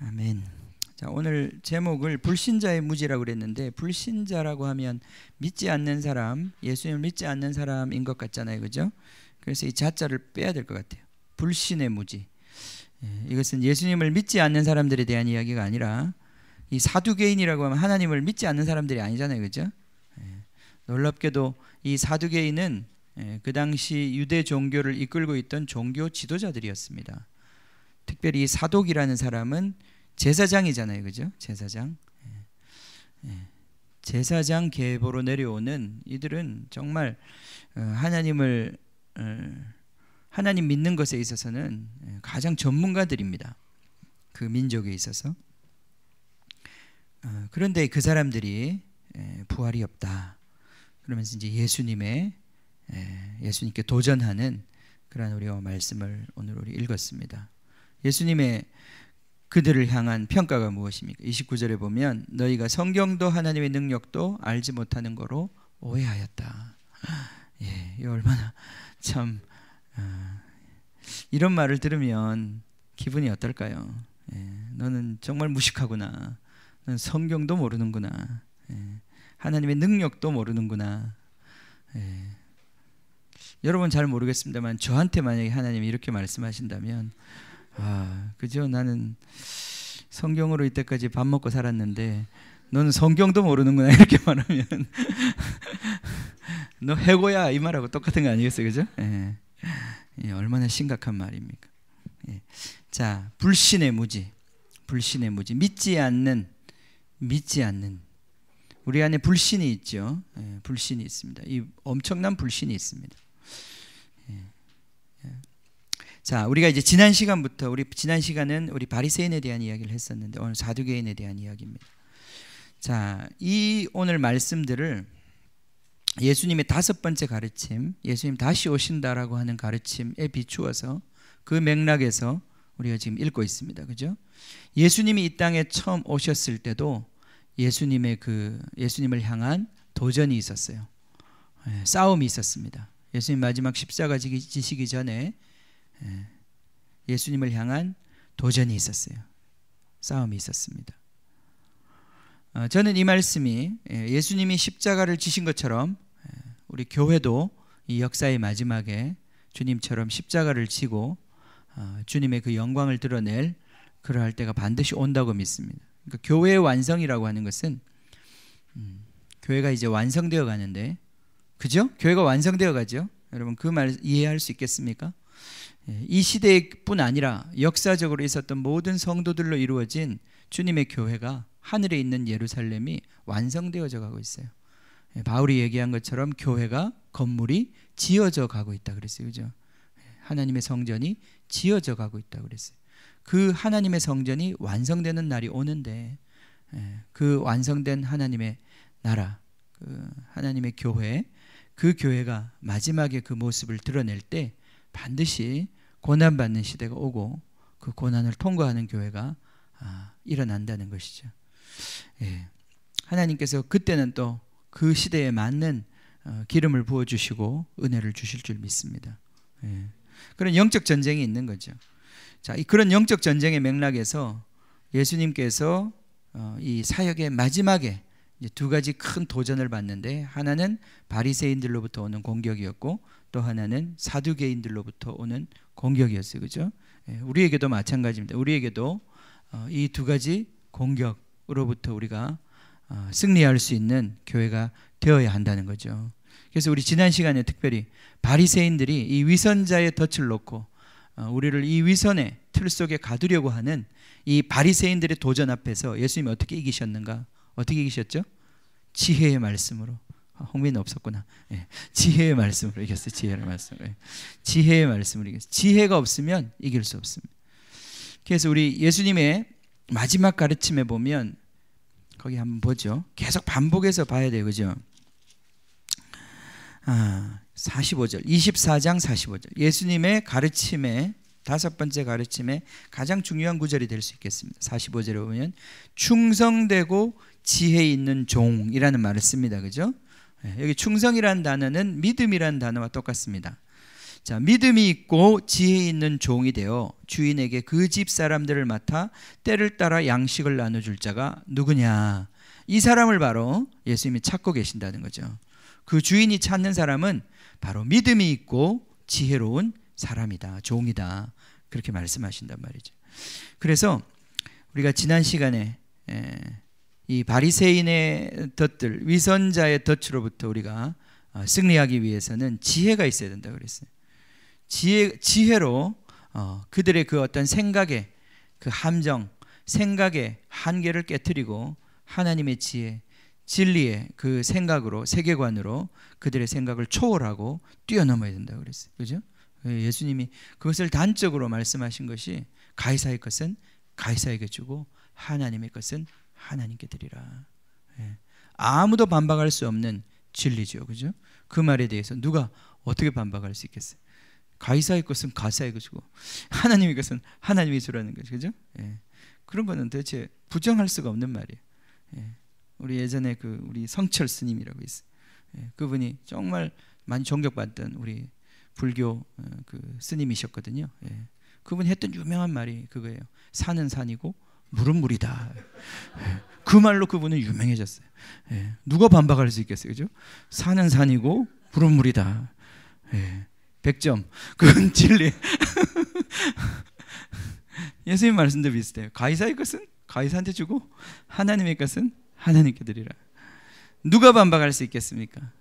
아멘. 자, 오늘 제목을 불신자의 무지라고 그랬는데, 불신자라고 하면 믿지 않는 사람, 예수님을 믿지 않는 사람인 것 같잖아요, 그죠? 그래서 이 자자를 빼야 될 것 같아요. 불신의 무지. 이것은 예수님을 믿지 않는 사람들에 대한 이야기가 아니라, 이 사두개인이라고 하면 하나님을 믿지 않는 사람들이 아니잖아요, 그죠? 놀랍게도 이 사두개인은 그 당시 유대 종교를 이끌고 있던 종교 지도자들이었습니다. 특별히 사독이라는 사람은 제사장이잖아요, 그죠? 제사장. 제사장 계보로 내려오는 이들은 정말 하나님 믿는 것에 있어서는 가장 전문가들입니다. 그 민족에 있어서. 그런데 그 사람들이 부활이 없다 그러면서 이제 예수님께 도전하는 그런 우리와 말씀을 오늘 우리 읽었습니다. 예수님의 그들을 향한 평가가 무엇입니까? 29절에 보면 너희가 성경도 하나님의 능력도 알지 못하는 거로 오해하였다. 이 얼마나 참 이런 말을 들으면 기분이 어떨까요? 너는 정말 무식하구나. 너는 성경도 모르는구나. 하나님의 능력도 모르는구나. 여러분 잘 모르겠습니다만 저한테 만약에 하나님이 이렇게 말씀하신다면 그죠? 나는 성경으로 이때까지 밥 먹고 살았는데 너는 성경도 모르는구나 이렇게 말하면 너 해고야 이 말하고 똑같은 거 아니겠어요, 그죠? 얼마나 심각한 말입니까? 자, 불신의 무지, 불신의 무지, 믿지 않는 우리 안에 불신이 있죠. 불신이 있습니다. 이 엄청난 불신이 있습니다. 자, 우리가 이제 지난 시간은 우리 바리새인에 대한 이야기를 했었는데 오늘 사두개인에 대한 이야기입니다. 자, 이 오늘 말씀들을 예수님의 5번째 가르침, 예수님 다시 오신다라고 하는 가르침에 비추어서 그 맥락에서 우리가 지금 읽고 있습니다. 그죠? 예수님이 이 땅에 처음 오셨을 때도 예수님을 향한 도전이 있었어요. 싸움이 있었습니다. 예수님 마지막 십자가 지시기 전에 예수님을 향한 도전이 있었어요. 싸움이 있었습니다. 저는 이 말씀이 예수님이 십자가를 지신 것처럼 우리 교회도 이 역사의 마지막에 주님처럼 십자가를 지고 주님의 그 영광을 드러낼 그러할 때가 반드시 온다고 믿습니다. 그러니까 교회의 완성이라고 하는 것은 교회가 이제 완성되어 가는데, 그죠? 교회가 완성되어 가죠. 여러분 그 말 이해할 수 있겠습니까? 이 시대뿐 아니라 역사적으로 있었던 모든 성도들로 이루어진 주님의 교회가 하늘에 있는 예루살렘이 완성되어져 가고 있어요. 바울이 얘기한 것처럼 교회가 건물이 지어져 가고 있다 그랬어요, 그죠? 하나님의 성전이 지어져 가고 있다 그랬어요. 그 하나님의 성전이 완성되는 날이 오는데 그 완성된 하나님의 나라, 그 하나님의 교회, 그 교회가 마지막에 그 모습을 드러낼 때 반드시 고난받는 시대가 오고 그 고난을 통과하는 교회가 일어난다는 것이죠. 하나님께서 그때는 또 그 시대에 맞는 기름을 부어주시고 은혜를 주실 줄 믿습니다. 그런 영적 전쟁이 있는 거죠. 자, 그런 영적 전쟁의 맥락에서 예수님께서 이 사역의 마지막에 이제 2가지 큰 도전을 받는데, 하나는 바리새인들로부터 오는 공격이었고 또 하나는 사두개인들로부터 오는 공격이었어요, 그죠? 우리에게도 마찬가지입니다. 우리에게도 이 2가지 공격으로부터 우리가 승리할 수 있는 교회가 되어야 한다는 거죠. 그래서 우리 지난 시간에 특별히 바리새인들이 이 위선자의 덫을 놓고 우리를 이 위선의 틀 속에 가두려고 하는 이 바리새인들의 도전 앞에서 예수님이 어떻게 이기셨는가? 어떻게 이기셨죠? 지혜의 말씀으로. 홍민은 없었구나. 지혜의 말씀으로 이겼어요. 지혜의 말씀으로. 지혜의 말씀으로 이겼어요. 지혜가 없으면 이길 수 없습니다. 그래서 우리 예수님의 마지막 가르침에 보면 거기 한번 보죠. 계속 반복해서 봐야 돼요, 그죠? 45절, 24장 45절. 예수님의 가르침의 5번째 가르침의 가장 중요한 구절이 될 수 있겠습니다. 45절에 보면 충성되고 지혜 있는 종이라는 말을 씁니다, 그죠? 여기 충성이라는 단어는 믿음이라는 단어와 똑같습니다. 자, 믿음이 있고 지혜 있는 종이 되어 주인에게 그 집 사람들을 맡아 때를 따라 양식을 나눠줄 자가 누구냐? 이 사람을 바로 예수님이 찾고 계신다는 거죠. 그 주인이 찾는 사람은 바로 믿음이 있고 지혜로운 사람이다, 종이다, 그렇게 말씀하신단 말이죠. 그래서 우리가 지난 시간에 이 바리새인의 덫들, 위선자의 덫으로부터 우리가 승리하기 위해서는 지혜가 있어야 된다고 그랬어요. 지혜로 그들의 그 어떤 생각의 그 함정, 생각의 한계를 깨트리고 하나님의 지혜, 진리의 그 생각으로, 세계관으로 그들의 생각을 초월하고 뛰어넘어야 된다고 그랬어요. 그죠? 예수님이 그것을 단적으로 말씀하신 것이 가이사의 것은 가이사에게 주고 하나님의 것은 하나님께 드리라. 아무도 반박할 수 없는 진리죠. 그죠? 그 말에 대해서 누가 어떻게 반박할 수 있겠어요? 가이사의 것은 가이사에게 주고 하나님의 것은 하나님이 주라는 거죠. 그죠? 그런 거는 도대체 부정할 수가 없는 말이에요. 우리 예전에 우리 성철 스님이라고 있어요. 그분이 정말 많이 존경받던 우리 불교 그 스님이셨거든요. 그분이 했던 유명한 말이 그거예요. 산은 산이고 물은 물이다. 그 말로 그분은 유명해졌어요. 누가 반박할 수 있겠어요, 그죠? 산은 산이고 물은 물이다. 100점. 그건 진리. 예수님 말씀도 비슷해요. 가이사의 것은 가이사한테 주고 하나님의 것은 하나님께 드리라. 누가 반박할 수 있겠습니까?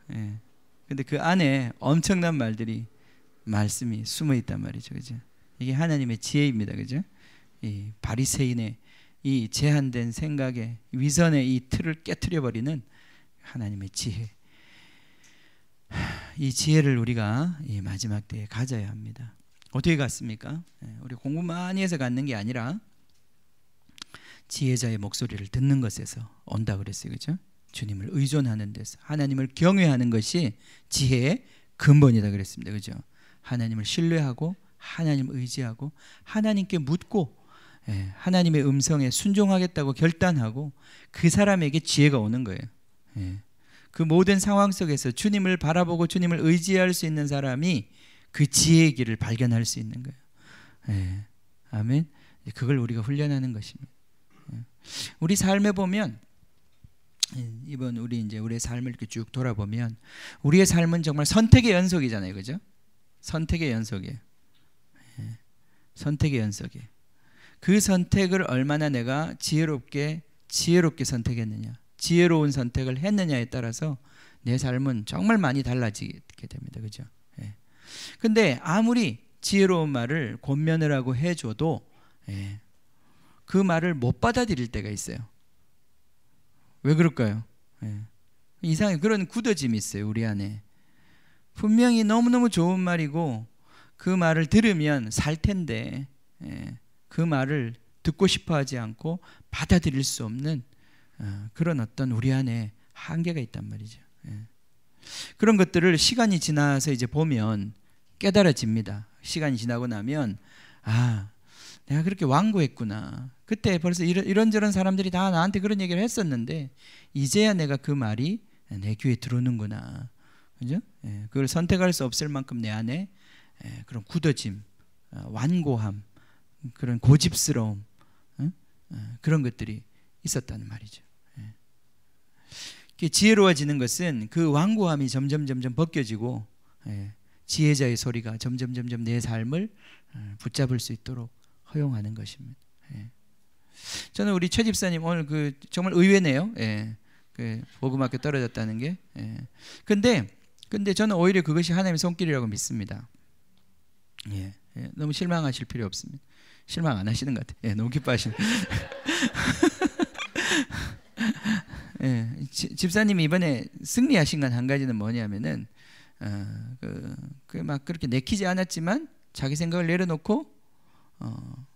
근데 그 안에 엄청난 말씀이 숨어 있단 말이죠, 그죠? 이게 하나님의 지혜입니다, 그죠? 이 바리새인의 이 제한된 생각의 위선의 이 틀을 깨트려 버리는 하나님의 지혜. 이 지혜를 우리가 이 마지막 때에 가져야 합니다. 어떻게 갖습니까? 우리 공부 많이 해서 갖는 게 아니라 지혜자의 목소리를 듣는 것에서 온다 그랬어요, 그죠? 주님을 의존하는 데서 하나님을 경외하는 것이 지혜의 근본이다 그랬습니다, 그죠? 하나님을 신뢰하고 하나님을 의지하고 하나님께 묻고 하나님의 음성에 순종하겠다고 결단하고 그 사람에게 지혜가 오는 거예요. 그 모든 상황 속에서 주님을 바라보고 주님을 의지할 수 있는 사람이 그 지혜의 길을 발견할 수 있는 거예요. 아멘. 그걸 우리가 훈련하는 것입니다. 우리 삶에 보면 이번 우리의 삶을 이렇게 쭉 돌아보면 우리의 삶은 정말 선택의 연속이잖아요, 그죠? 선택의 연속이에요. 선택의 연속이에요. 그 선택을 얼마나 내가 지혜롭게 선택했느냐, 지혜로운 선택을 했느냐에 따라서 내 삶은 정말 많이 달라지게 됩니다, 그죠? 근데 아무리 지혜로운 말을 권면을 하고 해줘도 그 말을 못 받아들일 때가 있어요. 왜 그럴까요? 이상하게 그런 굳어짐이 있어요, 우리 안에. 분명히 너무너무 좋은 말이고 그 말을 들으면 살 텐데 그 말을 듣고 싶어 하지 않고 받아들일 수 없는 그런 어떤 우리 안에 한계가 있단 말이죠. 그런 것들을 시간이 지나서 이제 보면 깨달아집니다. 시간이 지나고 나면 내가 그렇게 완고했구나. 그때 벌써 이런저런 사람들이 다 나한테 그런 얘기를 했었는데 이제야 내가 그 말이 내 귀에 들어오는구나. 그죠? 그걸 선택할 수 없을 만큼 내 안에 그런 굳어짐, 완고함, 그런 고집스러움, 그런 것들이 있었다는 말이죠. 지혜로워지는 것은 그 완고함이 점점 벗겨지고 지혜자의 소리가 점점 내 삶을 붙잡을 수 있도록 허용하는 것입니다. 저는 우리 최 집사님 오늘 정말 의외네요. 그 복음학교 떨어졌다는 게. 근데 저는 오히려 그것이 하나님의 손길이라고 믿습니다. 너무 실망하실 필요 없습니다. 실망 안 하시는 것 같아요. 너무 기뻐하시는. 집사님이 이번에 승리하신 건 한 가지는 뭐냐면은 막 그렇게 내키지 않았지만 자기 생각을 내려놓고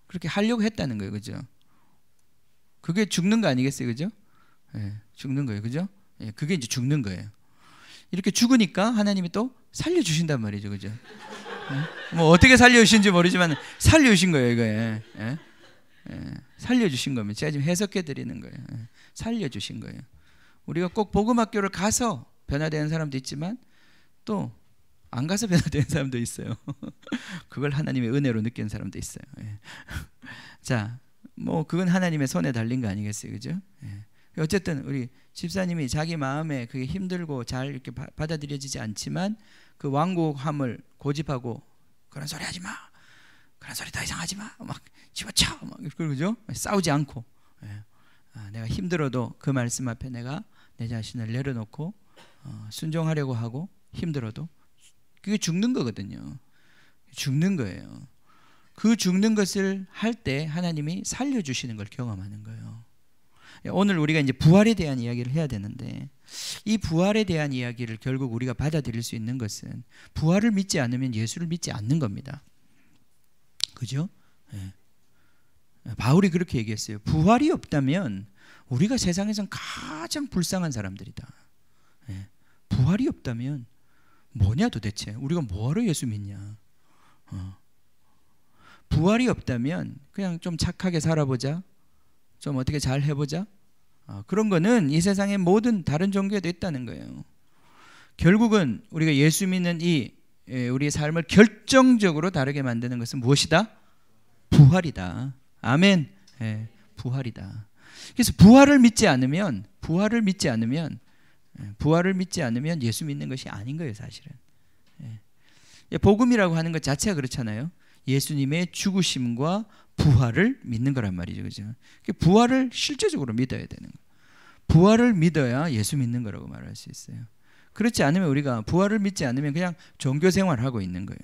그렇게 하려고 했다는 거예요, 그죠? 그게 죽는 거 아니겠어요, 그죠? 죽는 거예요, 그죠? 그게 이제 죽는 거예요. 이렇게 죽으니까 하나님이 또 살려주신단 말이죠, 그죠? 뭐 어떻게 살려주신지 모르지만 살려주신 거예요, 이거. 살려주신 겁니다. 제가 지금 해석해 드리는 거예요. 살려주신 거예요. 우리가 꼭 복음학교를 가서 변화되는 사람도 있지만 또 안 가서 변화되는 사람도 있어요. 그걸 하나님의 은혜로 느끼는 사람도 있어요. 예. 자, 뭐 그건 하나님의 손에 달린 거 아니겠어요, 그죠? 예. 어쨌든 우리 집사님이 자기 마음에 그게 힘들고 잘 이렇게 받아들여지지 않지만 그 완고함을 고집하고 그런 소리 하지 마, 그런 소리 더 이상 하지 마, 막 집어쳐, 막 그러죠? 싸우지 않고, 예. 내가 힘들어도 그 말씀 앞에 내가 내 자신을 내려놓고 순종하려고 하고 힘들어도 그게 죽는 거거든요. 죽는 거예요. 그 죽는 것을 할 때 하나님이 살려주시는 걸 경험하는 거예요. 오늘 우리가 이제 부활에 대한 이야기를 해야 되는데 이 부활에 대한 이야기를 결국 우리가 받아들일 수 있는 것은 부활을 믿지 않으면 예수를 믿지 않는 겁니다. 그죠? 네. 바울이 그렇게 얘기했어요. 부활이 없다면 우리가 세상에선 가장 불쌍한 사람들이다. 네. 부활이 없다면 뭐냐 도대체? 우리가 뭐하러 예수 믿냐? 부활이 없다면 그냥 좀 착하게 살아보자, 좀 어떻게 잘 해보자, 그런 거는 이 세상의 모든 다른 종교에도 있다는 거예요. 결국은 우리가 예수 믿는 우리의 삶을 결정적으로 다르게 만드는 것은 무엇이다? 부활이다. 아멘. 예, 부활이다. 그래서 부활을 믿지 않으면 예수 믿는 것이 아닌 거예요, 사실은. 예. 복음이라고 하는 것 자체가 그렇잖아요. 예수님의 죽으심과 부활을 믿는 거란 말이죠, 그죠? 부활을 실제적으로 믿어야 되는 거. 부활을 믿어야 예수 믿는 거라고 말할 수 있어요. 그렇지 않으면 우리가 부활을 믿지 않으면 그냥 종교 생활을 하고 있는 거예요.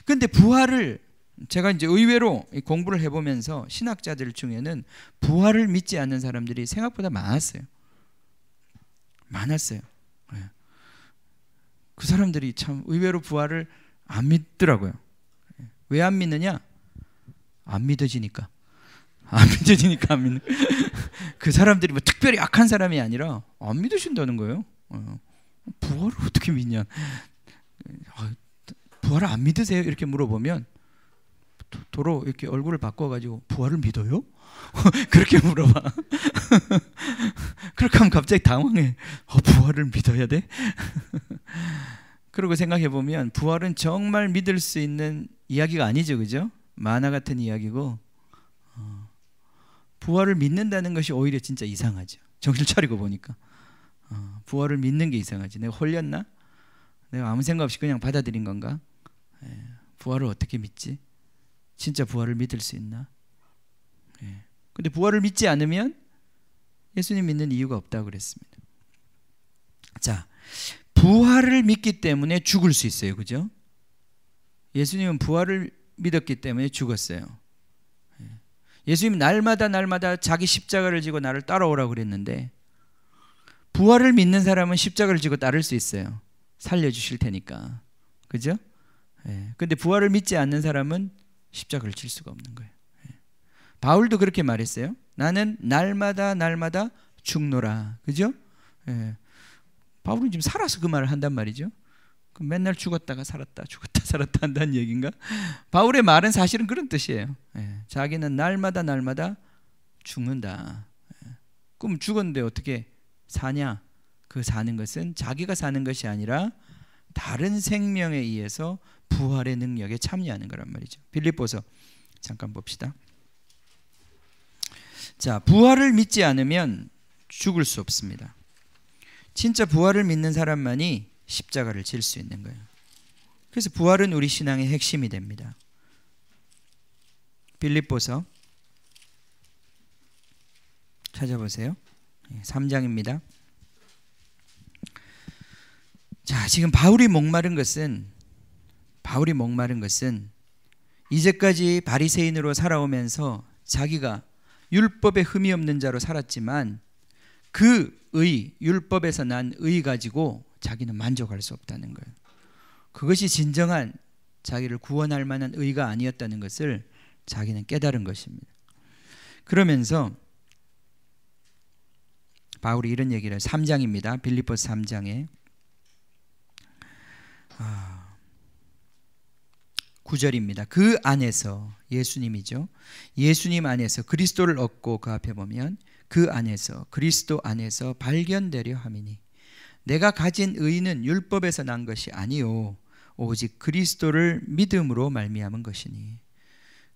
그런데 부활을 제가 이제 의외로 공부를 해보면서 신학자들 중에는 부활을 믿지 않는 사람들이 생각보다 많았어요. 그 사람들이 참 의외로 부활을 안 믿더라고요. 왜 안 믿느냐? 안 믿어지니까. 안 믿는. 그 사람들이 뭐 특별히 악한 사람이 아니라 안 믿으신다는 거예요. 부활을 어떻게 믿냐? 부활을 안 믿으세요? 이렇게 물어보면 도로 이렇게 얼굴을 바꿔가지고 부활을 믿어요? 그렇게 물어봐. 그렇게 하면 갑자기 당황해. 부활을 믿어야 돼? 그러고 생각해 보면 부활은 정말 믿을 수 있는 이야기가 아니죠, 그죠? 만화 같은 이야기고, 부활을 믿는다는 것이 오히려 진짜 이상하죠. 정신 차리고 보니까 부활을 믿는 게 이상하지. 내가 홀렸나? 내가 아무 생각 없이 그냥 받아들인 건가? 부활을 어떻게 믿지? 진짜 부활을 믿을 수 있나? 근데 부활을 믿지 않으면 예수님 믿는 이유가 없다고 그랬습니다. 자, 부활을 믿기 때문에 죽을 수 있어요, 그죠? 예수님은 부활을 믿었기 때문에 죽었어요. 예수님 날마다 자기 십자가를 지고 나를 따라오라고 그랬는데 부활을 믿는 사람은 십자가를 지고 따를 수 있어요. 살려주실 테니까. 그죠? 근데 부활을 믿지 않는 사람은 십자가를 질 수가 없는 거예요. 바울도 그렇게 말했어요. 나는 날마다 죽노라. 그죠? 바울은 지금 살아서 그 말을 한단 말이죠. 맨날 죽었다가 살았다 한다는 얘기인가? 바울의 말은 사실은 그런 뜻이에요. 자기는 날마다 죽는다. 그럼 죽었는데 어떻게 사냐? 그 사는 것은 자기가 사는 것이 아니라 다른 생명에 의해서 부활의 능력에 참여하는 거란 말이죠. 빌립보서 잠깐 봅시다. 자, 부활을 믿지 않으면 죽을 수 없습니다. 진짜 부활을 믿는 사람만이 십자가를 질 수 있는 거예요. 그래서 부활은 우리 신앙의 핵심이 됩니다. 빌립보서 찾아보세요. 3장입니다. 자, 지금 바울이 목마른 것은 이제까지 바리새인으로 살아오면서 자기가 율법에 흠이 없는 자로 살았지만 그 율법에서 난 의 가지고 자기는 만족할 수 없다는 거예요. 그것이 진정한 자기를 구원할 만한 의가 아니었다는 것을 자기는 깨달은 것입니다. 그러면서 바울이 이런 얘기를 해요. 3장입니다. 빌립보서 3장에 9절입니다. 그 안에서 예수님이죠. 예수님 안에서 그리스도를 얻고 그 앞에 보면 그 안에서 그리스도 안에서 발견되려 함이니 내가 가진 의는 율법에서 난 것이 아니요 오직 그리스도를 믿음으로 말미암은 것이니.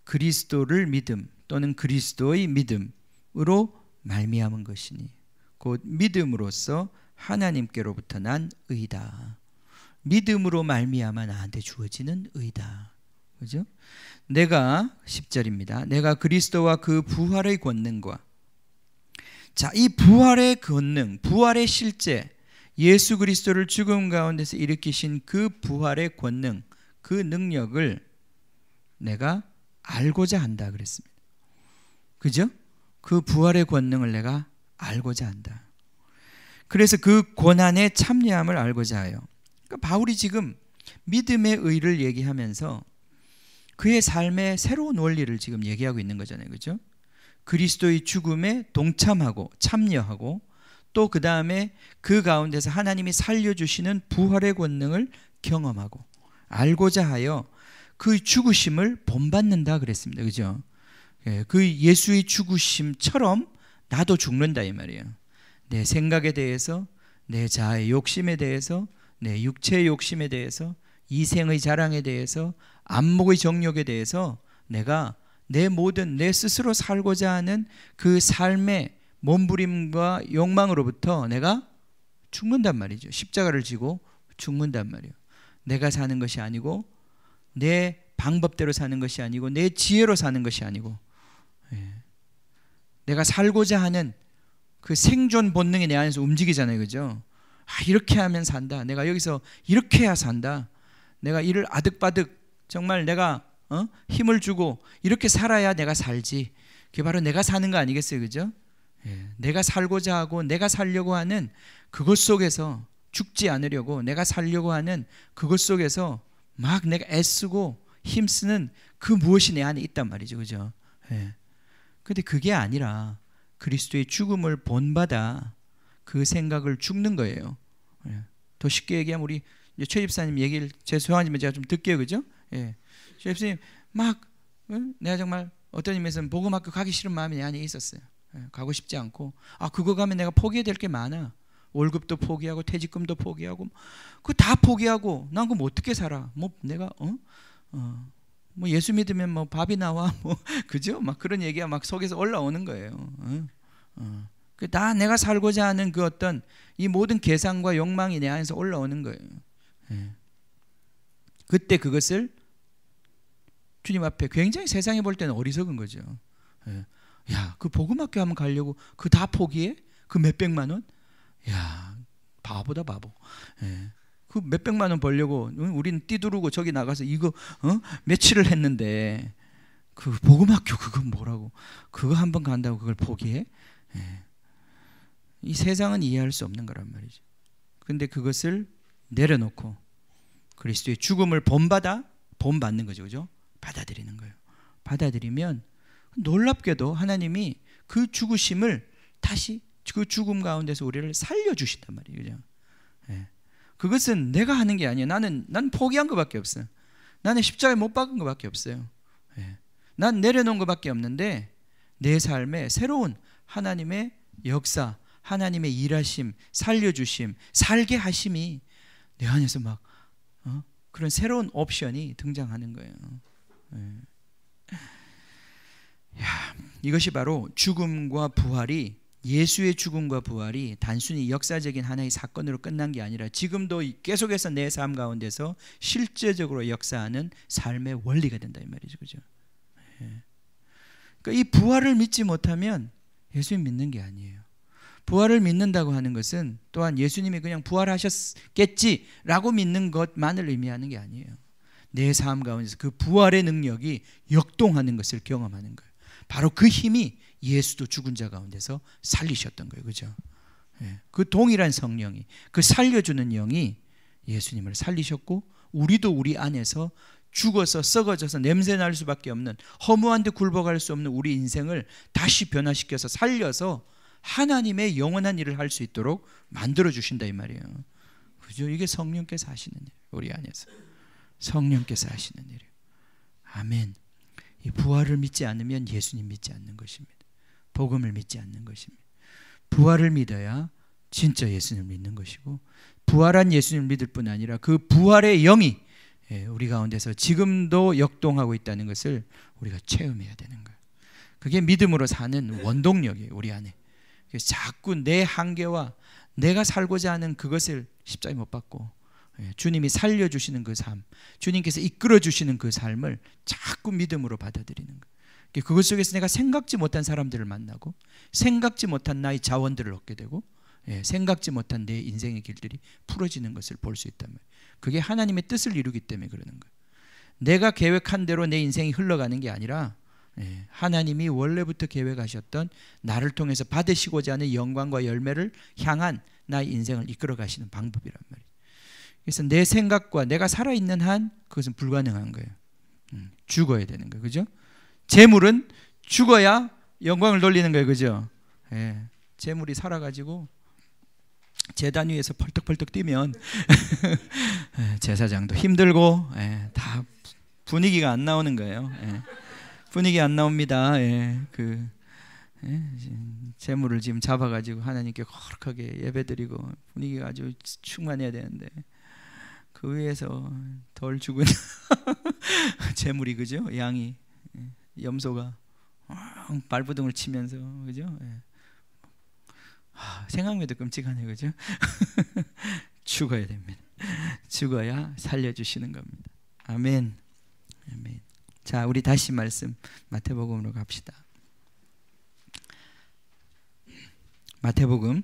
그리스도를 믿음 또는 그리스도의 믿음으로 말미암은 것이니 곧 믿음으로써 하나님께로부터 난 의다. 믿음으로 말미암아 나한테 주어지는 의다. 그죠? 내가 10절입니다. 내가 그리스도와 그 부활의 권능과, 자, 이 부활의 권능, 부활의 실제, 예수 그리스도를 죽음 가운데서 일으키신 그 부활의 권능, 그 능력을 내가 알고자 한다 그랬습니다. 그죠? 그 부활의 권능을 내가 알고자 한다. 그래서 그 고난의 참여함을 알고자 해요. 그러니까 바울이 지금 믿음의 의를 얘기하면서 그의 삶의 새로운 원리를 지금 얘기하고 있는 거잖아요. 그죠? 그리스도의 죽음에 동참하고 참여하고 또 그 다음에 그 가운데서 하나님이 살려주시는 부활의 권능을 경험하고 알고자 하여 그 죽으심을 본받는다 그랬습니다. 그죠? 그 예수의 죽으심처럼 나도 죽는다 이 말이에요. 내 생각에 대해서, 내 자아의 욕심에 대해서, 내 육체의 욕심에 대해서, 이생의 자랑에 대해서, 안목의 정욕에 대해서 내가 내 모든 내 스스로 살고자 하는 그 삶의 몸부림과 욕망으로부터 내가 죽는단 말이죠. 십자가를 지고 죽는단 말이에요. 내가 사는 것이 아니고 내 방법대로 사는 것이 아니고 내 지혜로 사는 것이 아니고 내가 살고자 하는 그 생존 본능이 내 안에서 움직이잖아요. 그죠? 이렇게 하면 산다. 내가 여기서 이렇게 해야 산다. 내가 이를 아득바득 정말 내가 힘을 주고 이렇게 살아야 내가 살지. 그게 바로 내가 사는 거 아니겠어요? 그죠? 내가 살고자 하고 내가 살려고 하는 그것 속에서 죽지 않으려고 내가 살려고 하는 그것 속에서 막 내가 애쓰고 힘쓰는 그 무엇이 내 안에 있단 말이죠. 그죠? 근데 그게 아니라 그리스도의 죽음을 본받아 그 생각을 죽는 거예요. 더 쉽게 얘기하면 우리 최 집사님 얘기를 죄송하지만 제가 좀 듣게요. 그죠? 최 집사님 막 내가 정말 어떤 의미에서는 복음학교 가기 싫은 마음이 내 안에 있었어요. 가고 싶지 않고 그거 가면 내가 포기해야 될 게 많아. 월급도 포기하고 퇴직금도 포기하고 그거 다 포기하고 난 그럼 어떻게 살아? 뭐 내가 뭐 예수 믿으면 뭐 밥이 나와 뭐 그죠? 막 그런 얘기가 막 속에서 올라오는 거예요. 다 내가 살고자 하는 그 어떤 이 모든 계산과 욕망이 내 안에서 올라오는 거예요. 그때 그것을 주님 앞에 굉장히 세상에 볼 때는 어리석은 거죠. 야, 그 복음학교 한번 가려고 그 다 포기해? 그 몇백만 원? 야, 바보다 바보. 그 몇백만 원 벌려고 우리는 띠두르고 저기 나가서 이거 며칠을 했는데 그 복음학교 그건 뭐라고 그거 한번 간다고 그걸 포기해? 이 세상은 이해할 수 없는 거란 말이죠. 근데 그것을 내려놓고 그리스도의 죽음을 본받는 거죠. 그죠? 받아들이는 거예요. 받아들이면 놀랍게도 하나님이 그 죽으심을 다시 그 죽음 가운데서 우리를 살려주신단 말이에요. 그죠? 그것은 내가 하는 게 아니에요. 나는 포기한 것밖에 없어요. 나는 십자가에 못 박은 것밖에 없어요. 난 내려놓은 것밖에 없는데 내 삶에 새로운 하나님의 역사, 하나님의 일하심, 살려주심, 살게 하심이 내 안에서 막 그런 새로운 옵션이 등장하는 거예요. 이것이 바로 죽음과 부활이 예수의 죽음과 부활이 단순히 역사적인 하나의 사건으로 끝난 게 아니라 지금도 계속해서 내 삶 가운데서 실제적으로 역사하는 삶의 원리가 된다 이 말이죠. 그죠? 그러니까 이 부활을 믿지 못하면 예수님 믿는 게 아니에요. 부활을 믿는다고 하는 것은 또한 예수님이 그냥 부활하셨겠지라고 믿는 것만을 의미하는 게 아니에요. 내 삶 가운데서 그 부활의 능력이 역동하는 것을 경험하는 거예요. 바로 그 힘이 예수도 죽은 자 가운데서 살리셨던 거예요. 그죠? 그 동일한 성령이, 그 살려주는 영이 예수님을 살리셨고 우리도 우리 안에서 죽어서 썩어져서 냄새 날 수밖에 없는 허무한 데 굴복할 수 없는 우리 인생을 다시 변화시켜서 살려서 하나님의 영원한 일을 할 수 있도록 만들어 주신다 이 말이에요. 그죠? 이게 성령께서 하시는 일, 우리 안에서 성령께서 하시는 일이에요. 아멘. 이 부활을 믿지 않으면 예수님 믿지 않는 것입니다. 복음을 믿지 않는 것입니다. 부활을 믿어야 진짜 예수님을 믿는 것이고, 부활한 예수님을 믿을 뿐 아니라 그 부활의 영이 우리 가운데서 지금도 역동하고 있다는 것을 우리가 체험해야 되는 거예요. 그게 믿음으로 사는 원동력이에요, 우리 안에. 그래서 자꾸 내 한계와 내가 살고자 하는 그것을 십자가에 못 박고 주님이 살려주시는 그 삶, 주님께서 이끌어주시는 그 삶을 자꾸 믿음으로 받아들이는 거예요. 그것 속에서 내가 생각지 못한 사람들을 만나고, 생각지 못한 나의 자원들을 얻게 되고, 생각지 못한 내 인생의 길들이 풀어지는 것을 볼 수 있단 말이에요. 그게 하나님의 뜻을 이루기 때문에 그러는 거예요. 내가 계획한 대로 내 인생이 흘러가는 게 아니라 하나님이 원래부터 계획하셨던 나를 통해서 받으시고자 하는 영광과 열매를 향한 나의 인생을 이끌어 가시는 방법이란 말이에요. 그래서 내 생각과 내가 살아있는 한 그것은 불가능한 거예요. 죽어야 되는 거예요. 그죠? 재물은 죽어야 영광을 돌리는 거예요. 그죠? 재물이 살아가지고 제단 위에서 펄떡펄떡 뛰면 제사장도 힘들고 다 분위기가 안 나오는 거예요. 분위기 안 나옵니다. 재물을 지금 잡아가지고 하나님께 거룩하게 예배드리고 분위기가 아주 충만해야 되는데 그 위에서 덜 죽은 재물이, 그죠? 양이, 염소가 발부둥을 치면서, 그죠? 생각해도 끔찍하네요, 그죠? 죽어야 됩니다. 죽어야 살려주시는 겁니다. 아멘. 아멘. 자, 우리 다시 말씀 마태복음으로 갑시다. 마태복음,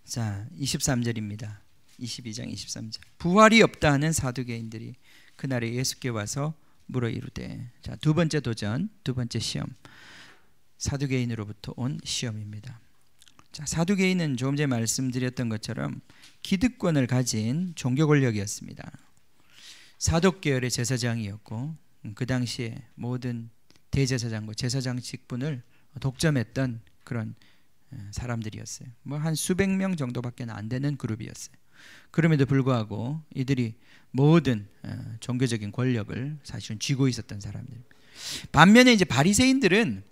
자, 23절입니다. 22장 23절. 부활이 없다 하는 사두개인들이 그날에 예수께 와서 물어 이르되. 자, 두 번째 도전, 두 번째 시험, 사두개인으로부터 온 시험입니다. 자, 사두개인은 조금 전에 말씀드렸던 것처럼 기득권을 가진 종교 권력이었습니다. 사독계열의 제사장이었고, 그 당시에 모든 대제사장과 제사장 직분을 독점했던 그런 사람들이었어요. 뭐 한 수백 명 정도밖에 안 되는 그룹이었어요. 그럼에도 불구하고 이들이 모든 종교적인 권력을 사실은 쥐고 있었던 사람들. 반면에 이제 바리새인들은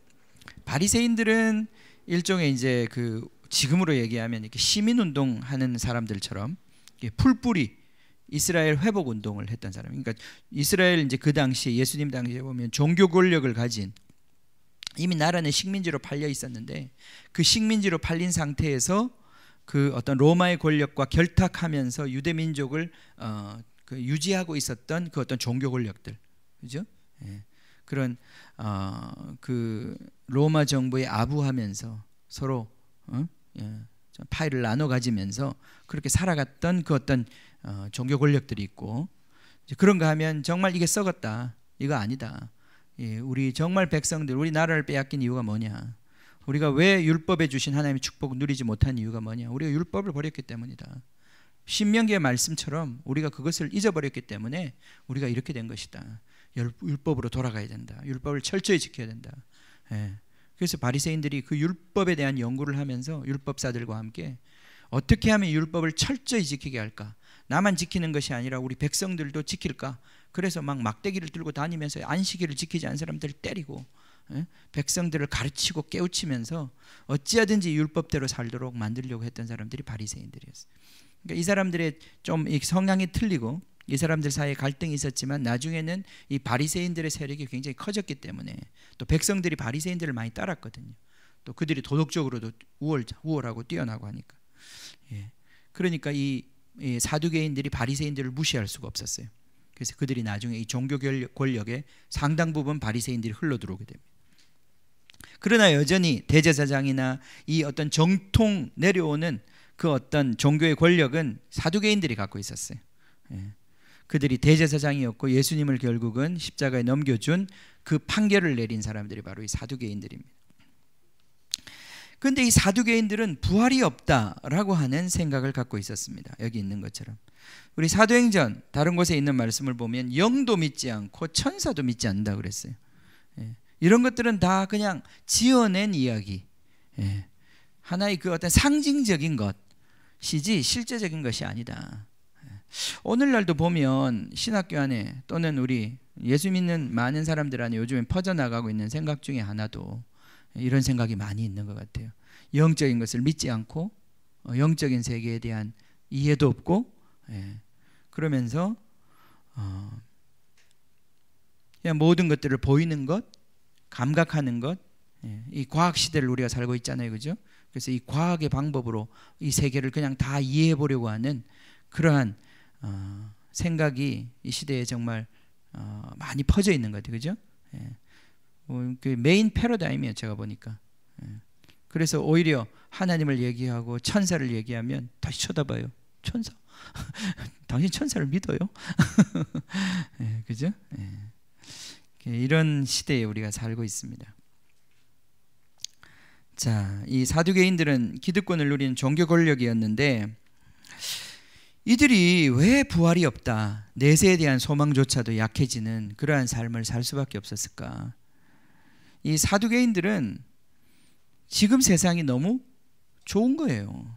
일종의 이제 그 지금으로 얘기하면 이렇게 시민운동 하는 사람들처럼 풀뿌리 이스라엘 회복 운동을 했던 사람. 그러니까 이스라엘 이제 그 당시에 예수님 당시에 보면 종교 권력을 가진, 이미 나라는 식민지로 팔려 있었는데 그 식민지로 팔린 상태에서 그 어떤 로마의 권력과 결탁하면서 유대 민족을 그 유지하고 있었던 그 어떤 종교 권력들, 그죠? 그런 그 로마 정부에 아부하면서 서로 파일을 나눠 가지면서 그렇게 살아갔던 그 어떤 종교 권력들이 있고, 그런가 하면 정말 이게 썩었다, 이거 아니다, 우리 정말 백성들, 우리 나라를 빼앗긴 이유가 뭐냐, 우리가 왜 율법에 주신 하나님의 축복을 누리지 못한 이유가 뭐냐, 우리가 율법을 버렸기 때문이다. 신명기의 말씀처럼 우리가 그것을 잊어버렸기 때문에 우리가 이렇게 된 것이다. 율법으로 돌아가야 된다. 율법을 철저히 지켜야 된다. 그래서 바리새인들이 그 율법에 대한 연구를 하면서 율법사들과 함께 어떻게 하면 율법을 철저히 지키게 할까, 나만 지키는 것이 아니라 우리 백성들도 지킬까. 그래서 막 막대기를 들고 다니면서 안식일을 지키지 않은 사람들을 때리고 백성들을 가르치고 깨우치면서 어찌하든지 율법대로 살도록 만들려고 했던 사람들이 바리새인들이었어요. 그러니까 이 사람들의 좀 성향이 틀리고 이 사람들 사이에 갈등이 있었지만 나중에는 이 바리새인들의 세력이 굉장히 커졌기 때문에 또 백성들이 바리새인들을 많이 따랐거든요. 또 그들이 도덕적으로도 우월하고 뛰어나고 하니까. 그러니까 이 사두개인들이 바리새인들을 무시할 수가 없었어요. 그래서 그들이 나중에 이 종교 권력의 상당 부분 바리새인들이 흘러들어오게 됩니다. 그러나 여전히 대제사장이나 이 어떤 정통 내려오는 그 어떤 종교의 권력은 사두개인들이 갖고 있었어요. 그들이 대제사장이었고 예수님을 결국은 십자가에 넘겨준 그 판결을 내린 사람들이 바로 이 사두개인들입니다. 그런데 이 사두개인들은 부활이 없다라고 하는 생각을 갖고 있었습니다. 여기 있는 것처럼 우리 사도행전 다른 곳에 있는 말씀을 보면 영도 믿지 않고 천사도 믿지 않는다 그랬어요. 이런 것들은 다 그냥 지어낸 이야기, 하나의 그 어떤 상징적인 것이지 실제적인 것이 아니다. 오늘날도 보면 신학교 안에 또는 우리 예수 믿는 많은 사람들 안에 요즘에 퍼져나가고 있는 생각 중에 하나도 이런 생각이 많이 있는 것 같아요. 영적인 것을 믿지 않고 영적인 세계에 대한 이해도 없고, 그러면서 그냥 모든 것들을 보이는 것, 감각하는 것, 이 과학 시대를 우리가 살고 있잖아요, 그죠? 그래서 이 과학의 방법으로 이 세계를 그냥 다 이해해 보려고 하는 그러한 생각이 이 시대에 정말 많이 퍼져 있는 것 같아요, 그죠? 그 메인 패러다임이에요, 제가 보니까. 그래서 오히려 하나님을 얘기하고 천사를 얘기하면 다시 쳐다봐요. 천사? 당신 천사를 믿어요? 그죠? 이런 시대에 우리가 살고 있습니다. 자, 이 사두개인들은 기득권을 누리는 종교 권력이었는데 이들이 왜 부활이 없다, 내세에 대한 소망조차도 약해지는 그러한 삶을 살 수밖에 없었을까? 이 사두개인들은 지금 세상이 너무 좋은 거예요.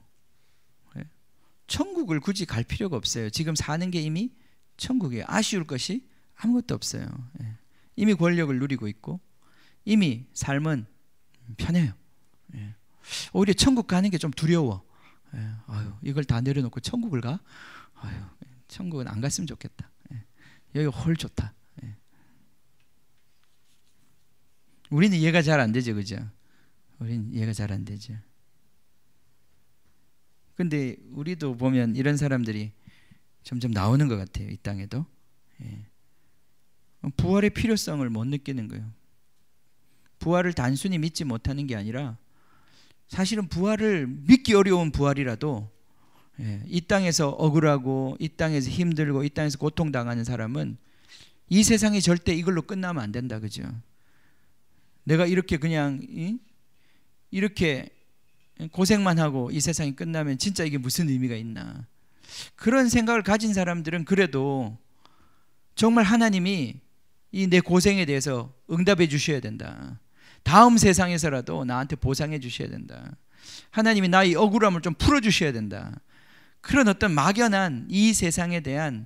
천국을 굳이 갈 필요가 없어요. 지금 사는 게 이미 천국이에요. 아쉬울 것이 아무것도 없어요. 이미 권력을 누리고 있고 이미 삶은 편해요. 오히려 천국 가는 게 좀 두려워. 아유, 이걸 다 내려놓고 천국을 가? 아유, 천국은 안 갔으면 좋겠다. 여기가 훨 좋다. 우리는 이해가 잘 안 되죠, 그죠? 우리는 이해가 잘 안 되죠. 근데 우리도 보면 이런 사람들이 점점 나오는 것 같아요, 이 땅에도. 부활의 필요성을 못 느끼는 거예요. 부활을 단순히 믿지 못하는 게 아니라 사실은 부활을 믿기 어려운 부활이라도 이 땅에서 억울하고 이 땅에서 힘들고 이 땅에서 고통당하는 사람은 이 세상이 절대 이걸로 끝나면 안 된다, 그죠? 내가 이렇게 그냥 이렇게 고생만 하고 이 세상이 끝나면 진짜 이게 무슨 의미가 있나, 그런 생각을 가진 사람들은 그래도 정말 하나님이 이 내 고생에 대해서 응답해 주셔야 된다, 다음 세상에서라도 나한테 보상해 주셔야 된다, 하나님이 나의 억울함을 좀 풀어 주셔야 된다, 그런 어떤 막연한 이 세상에 대한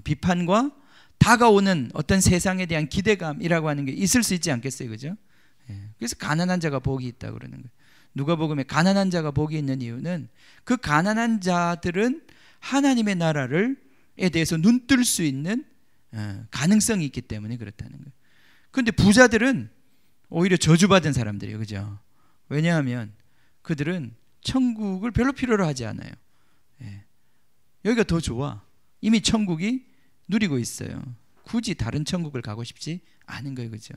비판과 다가오는 어떤 세상에 대한 기대감이라고 하는 게 있을 수 있지 않겠어요, 그죠? 그래서 가난한 자가 복이 있다고 그러는 거예요. 누가복음에 가난한 자가 복이 있는 이유는 그 가난한 자들은 하나님의 나라에 대해서 눈뜰 수 있는 가능성이 있기 때문에 그렇다는 거예요. 그런데 부자들은 오히려 저주받은 사람들이에요, 그죠? 왜냐하면 그들은 천국을 별로 필요로 하지 않아요. 여기가 더 좋아. 이미 천국이 누리고 있어요. 굳이 다른 천국을 가고 싶지 않은 거예요, 그죠?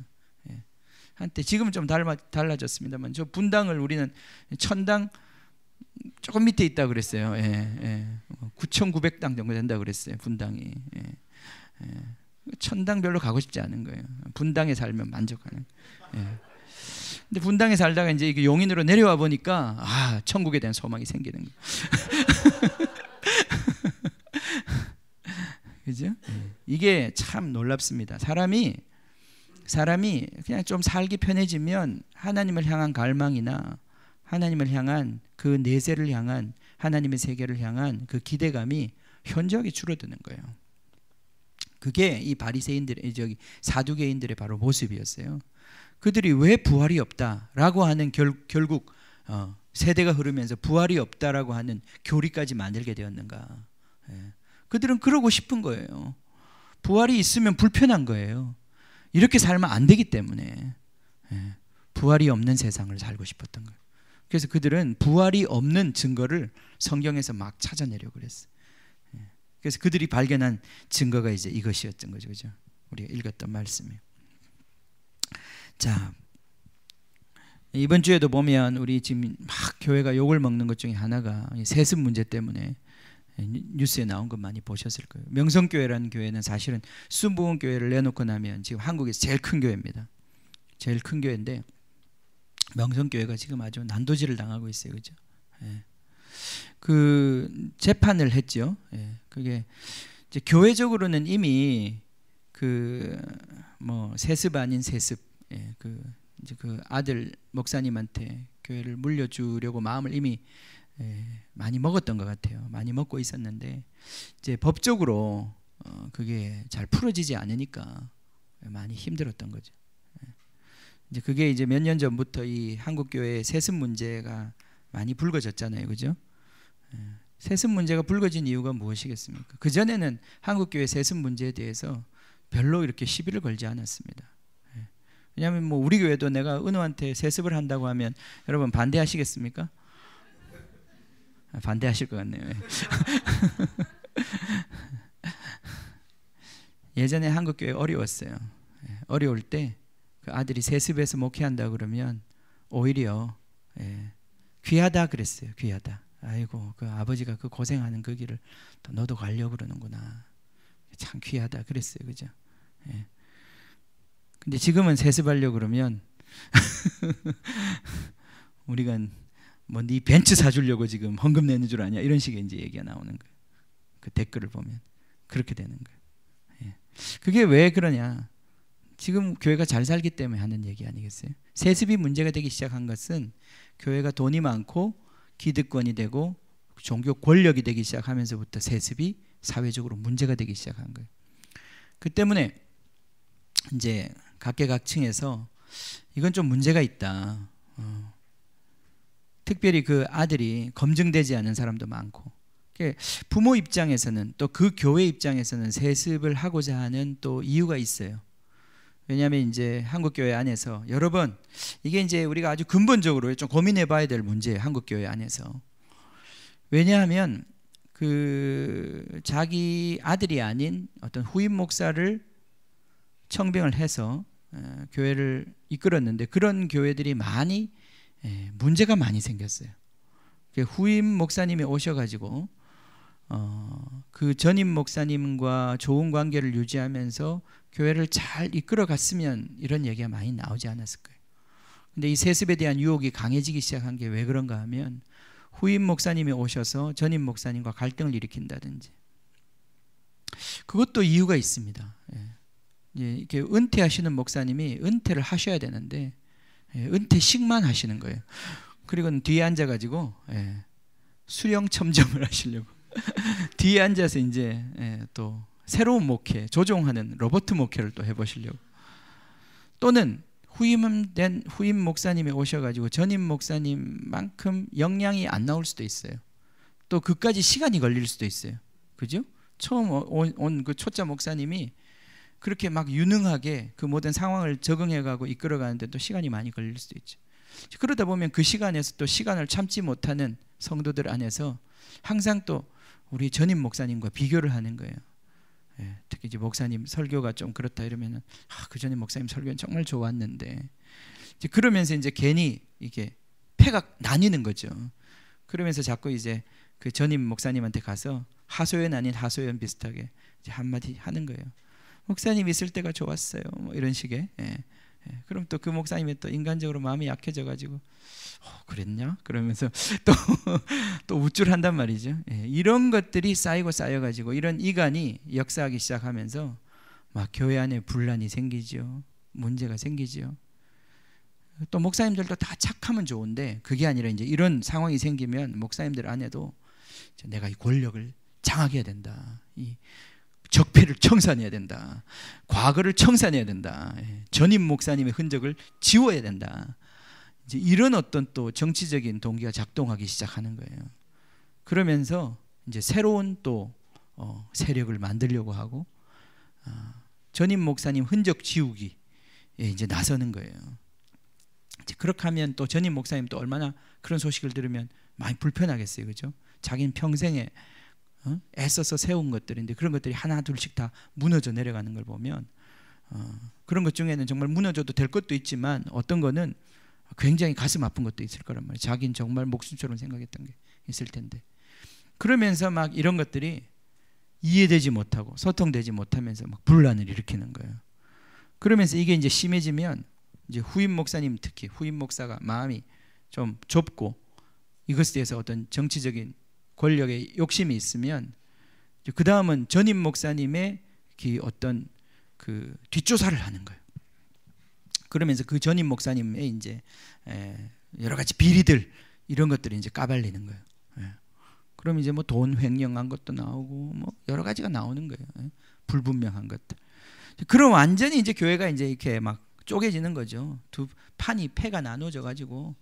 한때 지금은 좀 달라졌습니다만 저 분당을 우리는 천당 조금 밑에 있다고 그랬어요. 9,900당 정도 된다고 그랬어요, 분당이. 천당 별로 가고 싶지 않은 거예요. 분당에 살면 만족하는. 근데 분당에 살다가 이제 이게 용인으로 내려와 보니까 천국에 대한 소망이 생기는 거예요. 그죠? 이게 참 놀랍습니다. 사람이 그냥 좀 살기 편해지면 하나님을 향한 갈망이나 하나님을 향한 그 내세를 향한 하나님의 세계를 향한 그 기대감이 현저하게 줄어드는 거예요. 그게 이 사두개인들의 바로 모습이었어요. 그들이 왜 부활이 없다라고 하는 결국 세대가 흐르면서 부활이 없다라고 하는 교리까지 만들게 되었는가? 그들은 그러고 싶은 거예요. 부활이 있으면 불편한 거예요. 이렇게 살면 안 되기 때문에 부활이 없는 세상을 살고 싶었던 거예요. 그래서 그들은 부활이 없는 증거를 성경에서 막 찾아내려고 그랬어요. 그래서 그들이 발견한 증거가 이제 이것이었던 거죠, 그죠? 우리가 읽었던 말씀이에요. 자, 이번 주에도 보면 우리 지금 막 교회가 욕을 먹는 것 중에 하나가 세습 문제 때문에 뉴스에 나온 것 많이 보셨을 거예요. 명성교회라는 교회는 사실은 순복음교회를 내놓고 나면 지금 한국에서 제일 큰 교회입니다. 제일 큰 교회인데 명성교회가 지금 아주 난도질을 당하고 있어요, 그죠? 그 재판을 했죠. 그게 이제 교회적으로는 이미 그 뭐 세습 아닌 세습, 이제 그 아들 목사님한테 교회를 물려주려고 마음을 이미 많이 먹었던 것 같아요. 많이 먹고 있었는데 이제 법적으로 그게 잘 풀어지지 않으니까 많이 힘들었던 거죠. 이제 그게 이제 몇 년 전부터 이 한국 교회의 세습 문제가 많이 붉어졌잖아요, 그죠? 세습 문제가 붉어진 이유가 무엇이겠습니까? 그 전에는 한국 교회 세습 문제에 대해서 별로 이렇게 시비를 걸지 않았습니다. 왜냐하면 뭐 우리 교회도 내가 은호한테 세습을 한다고 하면 여러분 반대하시겠습니까? 반대하실 것 같네요. 예전에 한국 교회 어려웠어요. 어려울 때 그 아들이 세습해서 목회한다 그러면 오히려 귀하다 그랬어요. 귀하다. 아이고 그 아버지가 그 고생하는 그 길을 또 너도 가려고 그러는구나. 참 귀하다 그랬어요, 그죠? 근데 지금은 세습하려고 그러면 우리가 뭐 네 벤츠 사주려고 지금 헌금 내는 줄 아냐 이런 식의 이제 얘기가 나오는 거예요. 그 댓글을 보면 그렇게 되는 거예요. 그게 왜 그러냐? 지금 교회가 잘 살기 때문에 하는 얘기 아니겠어요? 세습이 문제가 되기 시작한 것은 교회가 돈이 많고 기득권이 되고 종교 권력이 되기 시작하면서부터 세습이 사회적으로 문제가 되기 시작한 거예요. 그 때문에 이제 각계각층에서 이건 좀 문제가 있다. 특별히 그 아들이 검증되지 않은 사람도 많고, 부모 입장에서는 또 그 교회 입장에서는 세습을 하고자 하는 또 이유가 있어요. 왜냐하면 이제 한국 교회 안에서 여러 번 이게 이제 우리가 아주 근본적으로 좀 고민해봐야 될 문제예요. 한국 교회 안에서. 왜냐하면 그 자기 아들이 아닌 어떤 후임 목사를 청빙을 해서 교회를 이끌었는데 그런 교회들이 많이 문제가 많이 생겼어요. 후임 목사님이 오셔가지고 그 전임 목사님과 좋은 관계를 유지하면서 교회를 잘 이끌어갔으면 이런 얘기가 많이 나오지 않았을 거예요. 근데 이 세습에 대한 유혹이 강해지기 시작한 게 왜 그런가 하면 후임 목사님이 오셔서 전임 목사님과 갈등을 일으킨다든지, 그것도 이유가 있습니다. 이렇게 은퇴하시는 목사님이 은퇴를 하셔야 되는데 은퇴식만 하시는 거예요. 그리고 뒤에 앉아가지고 수령 첨점을 하시려고 뒤에 앉아서 이제 또 새로운 목회, 조종하는 로버트 목회를 또 해보시려고, 또는 후임된 후임 목사님이 오셔가지고 전임 목사님만큼 역량이 안 나올 수도 있어요. 또 그까지 시간이 걸릴 수도 있어요. 그죠? 처음 온 그 초짜 목사님이 그렇게 막 유능하게 그 모든 상황을 적응해가고 이끌어가는데 또 시간이 많이 걸릴 수도 있죠. 그러다 보면 그 시간에서 또 시간을 참지 못하는 성도들 안에서 항상 또 우리 전임 목사님과 비교를 하는 거예요. 특히 이제 목사님 설교가 좀 그렇다 이러면은 그 전임 목사님 설교는 정말 좋았는데, 이제 그러면서 이제 괜히 이게 패가 나뉘는 거죠. 그러면서 자꾸 이제 그 전임 목사님한테 가서 하소연 아닌 하소연 비슷하게 이제 한마디 하는 거예요. 목사님 있을 때가 좋았어요. 뭐 이런 식의. 그럼 또 그 목사님이 또 인간적으로 마음이 약해져가지고 그랬냐? 그러면서 또 우쭐한단 말이죠. 이런 것들이 쌓여가지고 이런 이간이 역사하기 시작하면서 막 교회 안에 분란이 생기죠. 문제가 생기죠. 또 목사님들도 다 착하면 좋은데 그게 아니라 이제 이런 상황이 생기면 목사님들 안에도 내가 이 권력을 장악해야 된다. 이 적폐를 청산해야 된다. 과거를 청산해야 된다. 전임 목사님의 흔적을 지워야 된다. 이제 이런 어떤 또 정치적인 동기가 작동하기 시작하는 거예요. 그러면서 이제 새로운 또 세력을 만들려고 하고 전임 목사님 흔적 지우기에 이제 나서는 거예요. 이제 그렇게 하면 또 전임 목사님 또 얼마나 그런 소식을 들으면 많이 불편하겠어요, 그죠? 자기는 평생에 애써서 세운 것들인데 그런 것들이 하나 둘씩 다 무너져 내려가는 걸 보면 그런 것 중에는 정말 무너져도 될 것도 있지만 어떤 거는 굉장히 가슴 아픈 것도 있을 거란 말이에요. 자기는 정말 목숨처럼 생각했던 게 있을 텐데, 그러면서 막 이런 것들이 이해되지 못하고 소통되지 못하면서 막 분란을 일으키는 거예요. 그러면서 이게 이제 심해지면 이제 후임 목사님, 특히 후임 목사가 마음이 좀 좁고 이것에 대해서 어떤 정치적인 권력에 욕심이 있으면 그 다음은 전임 목사님의 어떤 그 뒷조사를 하는 거예요. 그러면서 그 전임 목사님의 이제 여러 가지 비리들 이런 것들이 이제 까발리는 거예요. 그럼 이제 뭐 돈 횡령한 것도 나오고 뭐 여러 가지가 나오는 거예요. 불분명한 것들. 그럼 완전히 이제 교회가 이제 이렇게 막 쪼개지는 거죠. 두 판이 패가 나눠져 가지고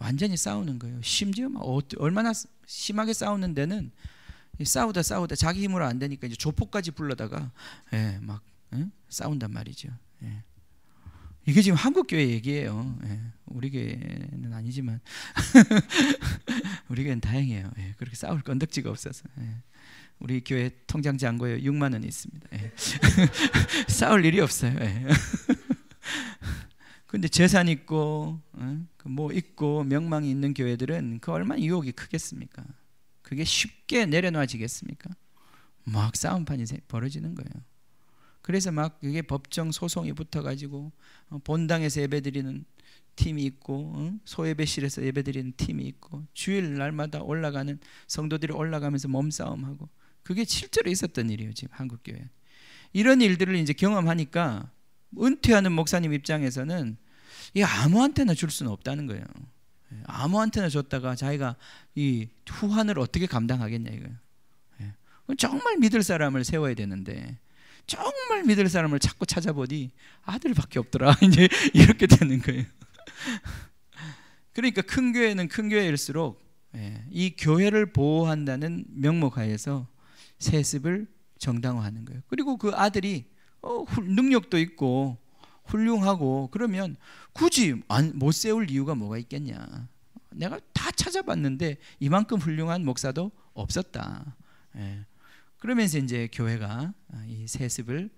완전히 싸우는 거예요. 심지어 막 얼마나 심하게 싸우는 데는 싸우다 자기 힘으로 안 되니까 이제 조폭까지 불러다가 막 싸운단 말이죠. 이게 지금 한국 교회 얘기예요. 우리 교회는 아니지만 우리 교회는 다행이에요. 그렇게 싸울 건덕지가 없어서. 우리 교회 통장 잔고에 6만 원 있습니다. 싸울 일이 없어요. 근데 재산 있고 뭐 있고 명망이 있는 교회들은 그 얼마나 유혹이 크겠습니까? 그게 쉽게 내려놔지겠습니까? 막 싸움판이 벌어지는 거예요. 그래서 막 이게 법정 소송이 붙어가지고 본당에서 예배드리는 팀이 있고 소예배실에서 예배드리는 팀이 있고 주일 날마다 올라가는 성도들이 올라가면서 몸싸움하고, 그게 실제로 있었던 일이에요. 지금 한국 교회 이런 일들을 이제 경험하니까 은퇴하는 목사님 입장에서는 이 아무한테나 줄 수는 없다는 거예요. 아무한테나 줬다가 자기가 이 후환을 어떻게 감당하겠냐 이거예요. 정말 믿을 사람을 세워야 되는데 정말 믿을 사람을 자꾸 찾아보니 아들밖에 없더라. 이제 이렇게 되는 거예요. 그러니까 큰 교회는 큰 교회일수록 이 교회를 보호한다는 명목하에서 세습을 정당화하는 거예요. 그리고 그 아들이 능력도 있고 훌륭하고 그러면 굳이 못 세울 이유가 뭐가 있겠냐. 내가 다 찾아봤는데 이만큼 훌륭한 목사도 없었다. 그러면서 이제 교회가 이 세습을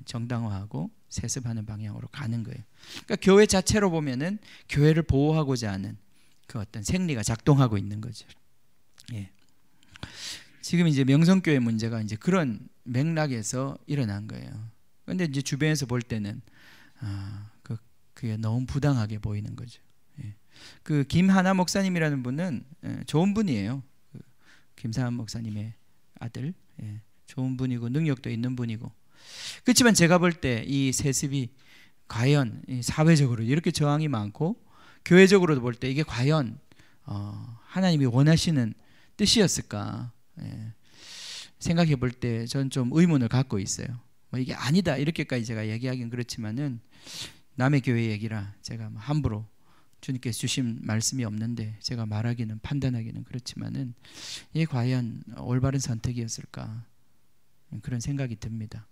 정당화하고 세습하는 방향으로 가는 거예요. 그러니까 교회 자체로 보면은 교회를 보호하고자 하는 그 어떤 생리가 작동하고 있는 거죠. 지금 이제 명성교회 문제가 이제 그런 맥락에서 일어난 거예요. 그런데 이제 주변에서 볼 때는 그게 너무 부당하게 보이는 거죠. 그 김하나 목사님이라는 분은 좋은 분이에요. 김사한 목사님의 아들, 좋은 분이고 능력도 있는 분이고. 그렇지만 제가 볼 때 이 세습이 과연 사회적으로 이렇게 저항이 많고 교회적으로도 볼 때 이게 과연 하나님이 원하시는 뜻이었을까 생각해 볼 때 전 좀 의문을 갖고 있어요. 뭐 이게 아니다 이렇게까지 제가 얘기하긴 그렇지만은 남의 교회 얘기라 제가 함부로 주님께서 주신 말씀이 없는데 제가 말하기는 판단하기는 그렇지만은 이게 과연 올바른 선택이었을까 그런 생각이 듭니다.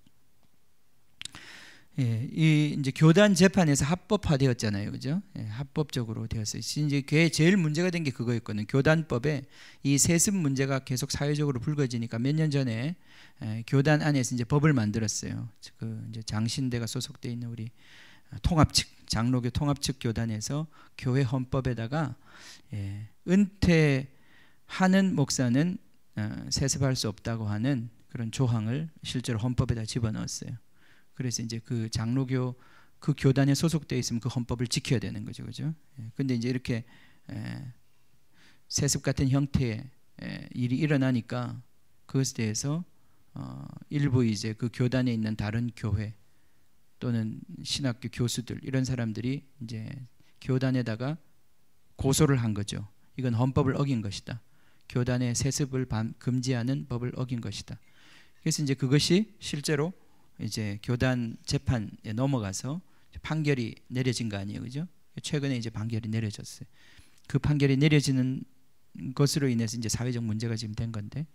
이 이제 교단 재판에서 합법화되었잖아요, 그죠? 합법적으로 되었어요. 이제 교회 제일 문제가 된 게 그거였거든요. 교단법에 이 세습 문제가 계속 사회적으로 불거지니까 몇 년 전에 교단 안에서 이제 법을 만들었어요. 그 이제 장신대가 소속돼 있는 우리 통합측 장로교 통합측 교단에서 교회 헌법에다가 은퇴하는 목사는 세습할 수 없다고 하는 그런 조항을 실제로 헌법에다 집어넣었어요. 그래서 이제 그 장로교 그 교단에 소속되어 있으면 그 헌법을 지켜야 되는 거죠, 그죠? 근데 이제 이렇게 세습 같은 형태의 일이 일어나니까 그것에 대해서 일부 이제 그 교단에 있는 다른 교회 또는 신학교 교수들 이런 사람들이 이제 교단에다가 고소를 한 거죠. 이건 헌법을 어긴 것이다. 교단의 세습을 금지하는 법을 어긴 것이다. 그래서 이제 그것이 실제로 이제 교단 재판에 넘어가서 판결이 내려진 거 아니에요, 그죠? 최근에 이제 판결이 내려졌어요. 그 판결이 내려지는 것으로 인해서 이제 사회적 문제가 지금 된 건데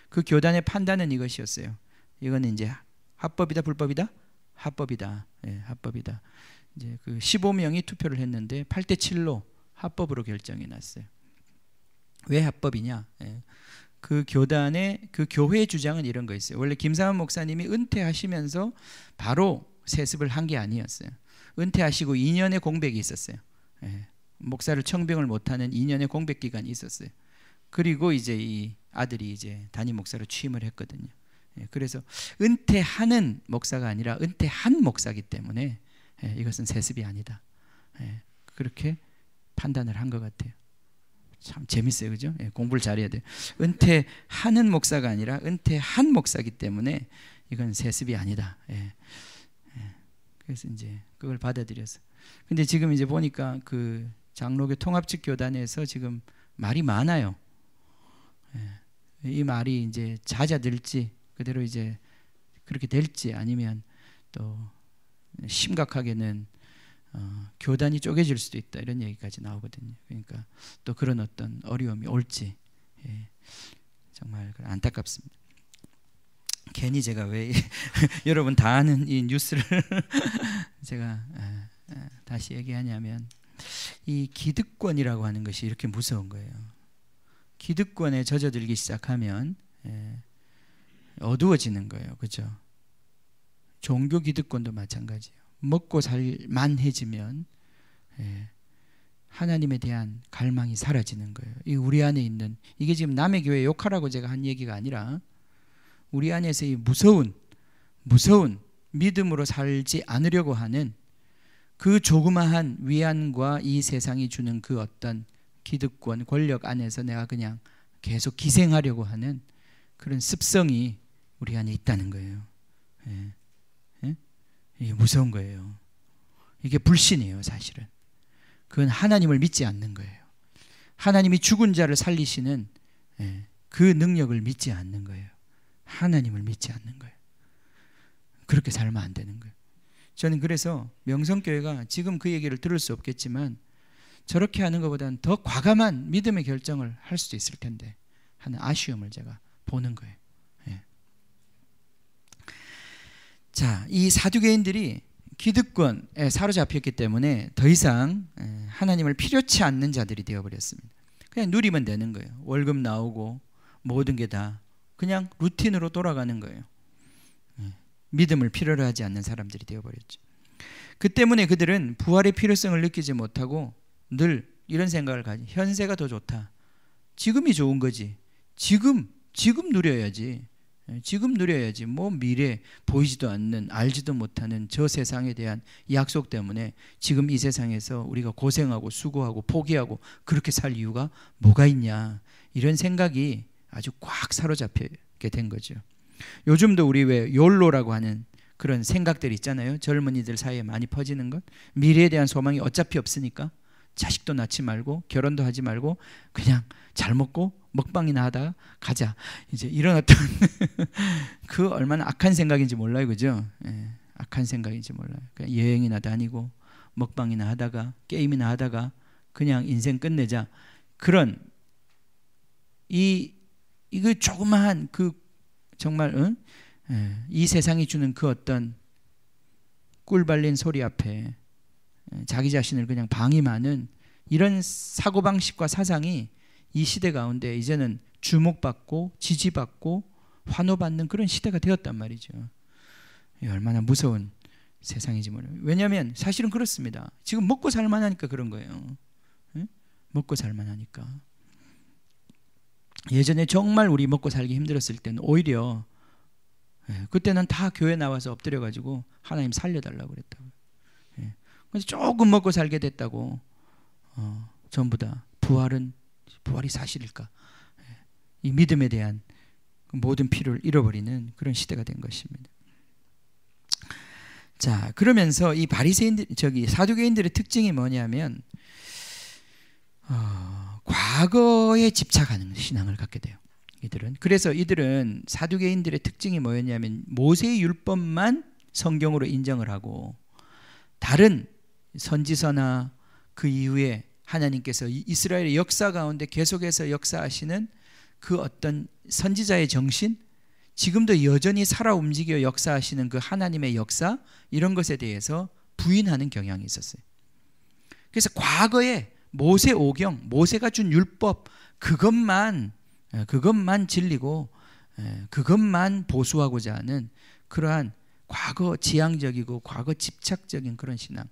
그 교단의 판단은 이것이었어요. 이거는 이제 합법이다, 불법이다? 합법이다. 합법이다. 이제 그 15명이 투표를 했는데 8대 7로 합법으로 결정이 났어요. 왜 합법이냐? 그 교단의 그 교회의 주장은 이런 거 있어요. 원래 김사은 목사님이 은퇴하시면서 바로 세습을 한 게 아니었어요. 은퇴하시고 2년의 공백이 있었어요. 목사를 청빙을 못하는 2년의 공백 기간이 있었어요. 그리고 이제 이 아들이 이제 담임 목사로 취임을 했거든요. 그래서 은퇴하는 목사가 아니라 은퇴한 목사이기 때문에 이것은 세습이 아니다. 그렇게 판단을 한 것 같아요. 참 재밌어요, 그죠? 공부를 잘해야 돼요. 은퇴하는 목사가 아니라 은퇴한 목사이기 때문에 이건 세습이 아니다. 그래서 이제 그걸 받아들였어. 근데 지금 이제 보니까 그 장로교 통합측 교단에서 지금 말이 많아요. 이 말이 이제 잦아들지 그대로 이제 그렇게 될지 아니면 또 심각하게는 교단이 쪼개질 수도 있다 이런 얘기까지 나오거든요. 그러니까 또 그런 어떤 어려움이 올지 정말 안타깝습니다. 괜히 제가 왜 여러분 다 아는 이 뉴스를 제가 다시 얘기하냐면 이 기득권이라고 하는 것이 이렇게 무서운 거예요. 기득권에 젖어들기 시작하면 어두워지는 거예요. 그죠? 종교 기득권도 마찬가지예요. 먹고 살만해지면 하나님에 대한 갈망이 사라지는 거예요. 이 우리 안에 있는, 이게 지금 남의 교회 욕하라고 제가 한 얘기가 아니라 우리 안에서 이 무서운 믿음으로 살지 않으려고 하는 그 조그마한 위안과 이 세상이 주는 그 어떤 기득권, 권력 안에서 내가 그냥 계속 기생하려고 하는 그런 습성이 우리 안에 있다는 거예요. 이게 무서운 거예요. 이게 불신이에요, 사실은. 그건 하나님을 믿지 않는 거예요. 하나님이 죽은 자를 살리시는 그 능력을 믿지 않는 거예요. 하나님을 믿지 않는 거예요. 그렇게 살면 안 되는 거예요. 저는 그래서 명성교회가 지금 그 얘기를 들을 수 없겠지만 저렇게 하는 것보다는 더 과감한 믿음의 결정을 할 수도 있을 텐데 하는 아쉬움을 제가 보는 거예요. 자, 이 사두개인들이 기득권에 사로잡혔기 때문에 더 이상 하나님을 필요치 않는 자들이 되어버렸습니다. 그냥 누리면 되는 거예요. 월급 나오고 모든 게 다 그냥 루틴으로 돌아가는 거예요. 믿음을 필요로 하지 않는 사람들이 되어버렸죠. 그 때문에 그들은 부활의 필요성을 느끼지 못하고 늘 이런 생각을 가지. 현세가 더 좋다. 지금이 좋은 거지. 지금 누려야지. 지금 누려야지. 뭐 미래 보이지도 않는, 알지도 못하는 저 세상에 대한 약속 때문에 지금 이 세상에서 우리가 고생하고 수고하고 포기하고 그렇게 살 이유가 뭐가 있냐. 이런 생각이 아주 꽉 사로잡히게 된 거죠. 요즘도 우리 왜 욜로라고 하는 그런 생각들 있잖아요. 젊은이들 사이에 많이 퍼지는 것. 미래에 대한 소망이 어차피 없으니까 자식도 낳지 말고 결혼도 하지 말고 그냥 잘 먹고 먹방이나 하다가 가자. 이제 이런 어떤 그 얼마나 악한 생각인지 몰라요. 그죠? 악한 생각인지 몰라요. 그냥 여행이나 다니고 먹방이나 하다가 게임이나 하다가 그냥 인생 끝내자. 그런 이거 조그마한 그 정말 이 세상이 주는 그 어떤 꿀 발린 소리 앞에 자기 자신을 그냥 방임하는 이런 사고방식과 사상이 이 시대 가운데 이제는 주목받고 지지받고 환호받는 그런 시대가 되었단 말이죠. 얼마나 무서운 세상인지 몰라요. 왜냐하면 사실은 그렇습니다. 지금 먹고 살만하니까 그런 거예요. 먹고 살만하니까. 예전에 정말 우리 먹고 살기 힘들었을 때는 오히려 그때는 다 교회 나와서 엎드려가지고 하나님 살려달라고 그랬다고요. 그래서 조금 먹고 살게 됐다고 전부 다 부활이 사실일까? 이 믿음에 대한 모든 필요를 잃어버리는 그런 시대가 된 것입니다. 자, 그러면서 이 사두개인들의 특징이 뭐냐면 과거에 집착하는 신앙을 갖게 돼요. 그래서 이들은 사두개인들의 특징이 뭐였냐면 모세의 율법만 성경으로 인정을 하고 다른 선지서나 그 이후에 하나님께서 이스라엘의 역사 가운데 계속해서 역사하시는 그 어떤 선지자의 정신, 지금도 여전히 살아 움직여 역사하시는 그 하나님의 역사, 이런 것에 대해서 부인하는 경향이 있었어요. 그래서 과거에 모세 오경, 모세가 준 율법, 그것만 진리고 그것만 보수하고자 하는 그러한 과거 지향적이고 과거 집착적인 그런 신앙.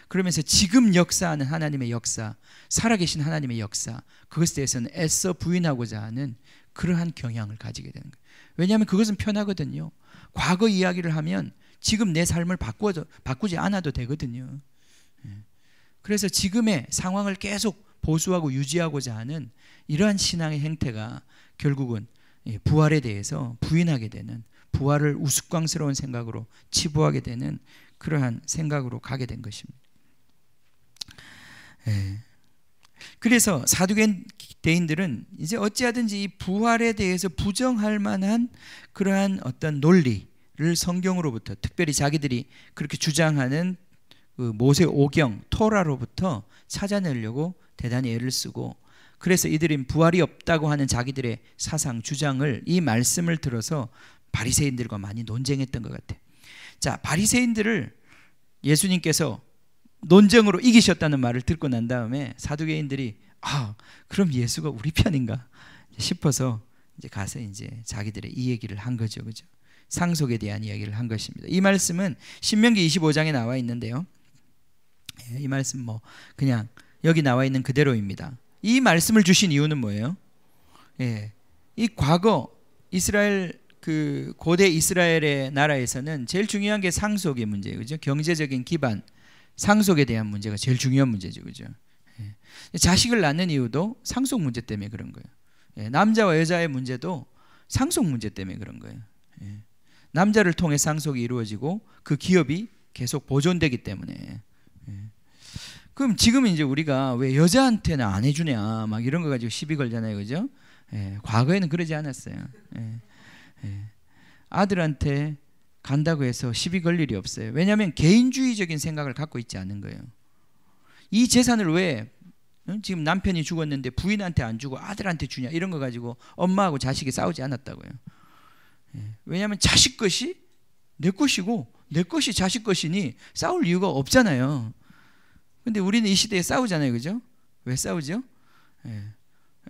그러면서 지금 역사하는 하나님의 역사, 살아계신 하나님의 역사, 그것에 대해서는 애써 부인하고자 하는 그러한 경향을 가지게 되는 거예요. 왜냐하면 그것은 편하거든요. 과거 이야기를 하면 지금 내 삶을 바꾸지 않아도 되거든요. 그래서 지금의 상황을 계속 보수하고 유지하고자 하는 이러한 신앙의 행태가 결국은 부활에 대해서 부인하게 되는, 부활을 우스꽝스러운 생각으로 치부하게 되는 그러한 생각으로 가게 된 것입니다. 그래서 사두개인들은 이제 어찌하든지 이 부활에 대해서 부정할 만한 그러한 어떤 논리를 성경으로부터, 특별히 자기들이 그렇게 주장하는 그 모세 오경 토라로부터 찾아내려고 대단히 애를 쓰고, 그래서 이들은 부활이 없다고 하는 자기들의 사상 주장을 이 말씀을 들어서 바리새인들과 많이 논쟁했던 것 같아요. 자, 바리새인들을 예수님께서 논쟁으로 이기셨다는 말을 듣고 난 다음에 사두개인들이 그럼 예수가 우리 편인가 싶어서 이제 가서 이제 자기들의 이 얘기를 한 거죠, 그죠? 상속에 대한 이야기를 한 것입니다. 이 말씀은 신명기 25장에 나와 있는데요. 이 말씀 뭐 그냥 여기 나와 있는 그대로입니다. 이 말씀을 주신 이유는 뭐예요? 이 과거 이스라엘 그 고대 이스라엘의 나라에서는 제일 중요한 게 상속의 문제예요, 그죠? 경제적인 기반, 상속에 대한 문제가 제일 중요한 문제죠, 그죠? 자식을 낳는 이유도 상속 문제 때문에 그런 거예요. 남자와 여자의 문제도 상속 문제 때문에 그런 거예요. 남자를 통해 상속이 이루어지고 그 기업이 계속 보존되기 때문에. 그럼 지금 이제 우리가 왜 여자한테는 안 해주냐 막 이런 거 가지고 시비 걸잖아요, 그죠? 과거에는 그러지 않았어요. 아들한테 간다고 해서 시비 걸 일이 없어요. 왜냐하면 개인주의적인 생각을 갖고 있지 않은 거예요. 이 재산을 왜 지금 남편이 죽었는데 부인한테 안 주고 아들한테 주냐 이런 거 가지고 엄마하고 자식이 싸우지 않았다고요. 왜냐하면 자식 것이 내 것이고 내 것이 자식 것이니 싸울 이유가 없잖아요. 근데 우리는 이 시대에 싸우잖아요, 그죠? 왜 싸우죠?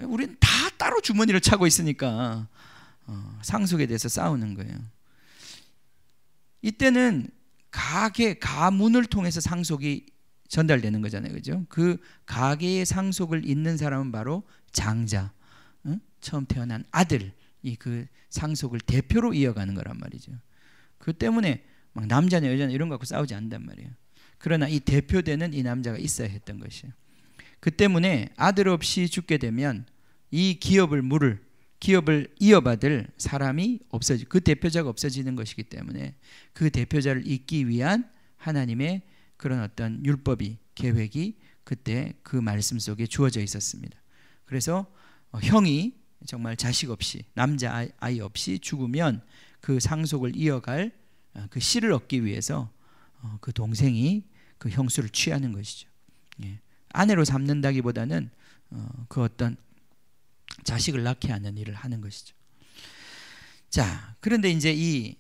우리는 다 따로 주머니를 차고 있으니까 상속에 대해서 싸우는 거예요. 이때는 가문을 통해서 상속이 전달되는 거잖아요, 그죠? 그 가계의 상속을 잇는 사람은 바로 장자, 처음 태어난 아들이 그 상속을 대표로 이어가는 거란 말이죠. 그 때문에 막 남자냐 여자냐 이런 거 갖고 싸우지 않는단 말이에요. 그러나 이 대표되는 이 남자가 있어야 했던 것이에요. 그 때문에 아들 없이 죽게 되면 이 기업을 이어받을 사람이 없어지고 그 대표자가 없어지는 것이기 때문에 그 대표자를 잇기 위한 하나님의 그런 어떤 율법이 계획이 그때 그 말씀 속에 주어져 있었습니다. 그래서 형이 정말 자식 없이 남자 아이 없이 죽으면 그 상속을 이어갈 그 씨를 얻기 위해서 그 동생이 그 형수를 취하는 것이죠. 아내로 삼는다기보다는 그 어떤 자식을 낳게 하는 일을 하는 것이죠. 자, 그런데 이제 이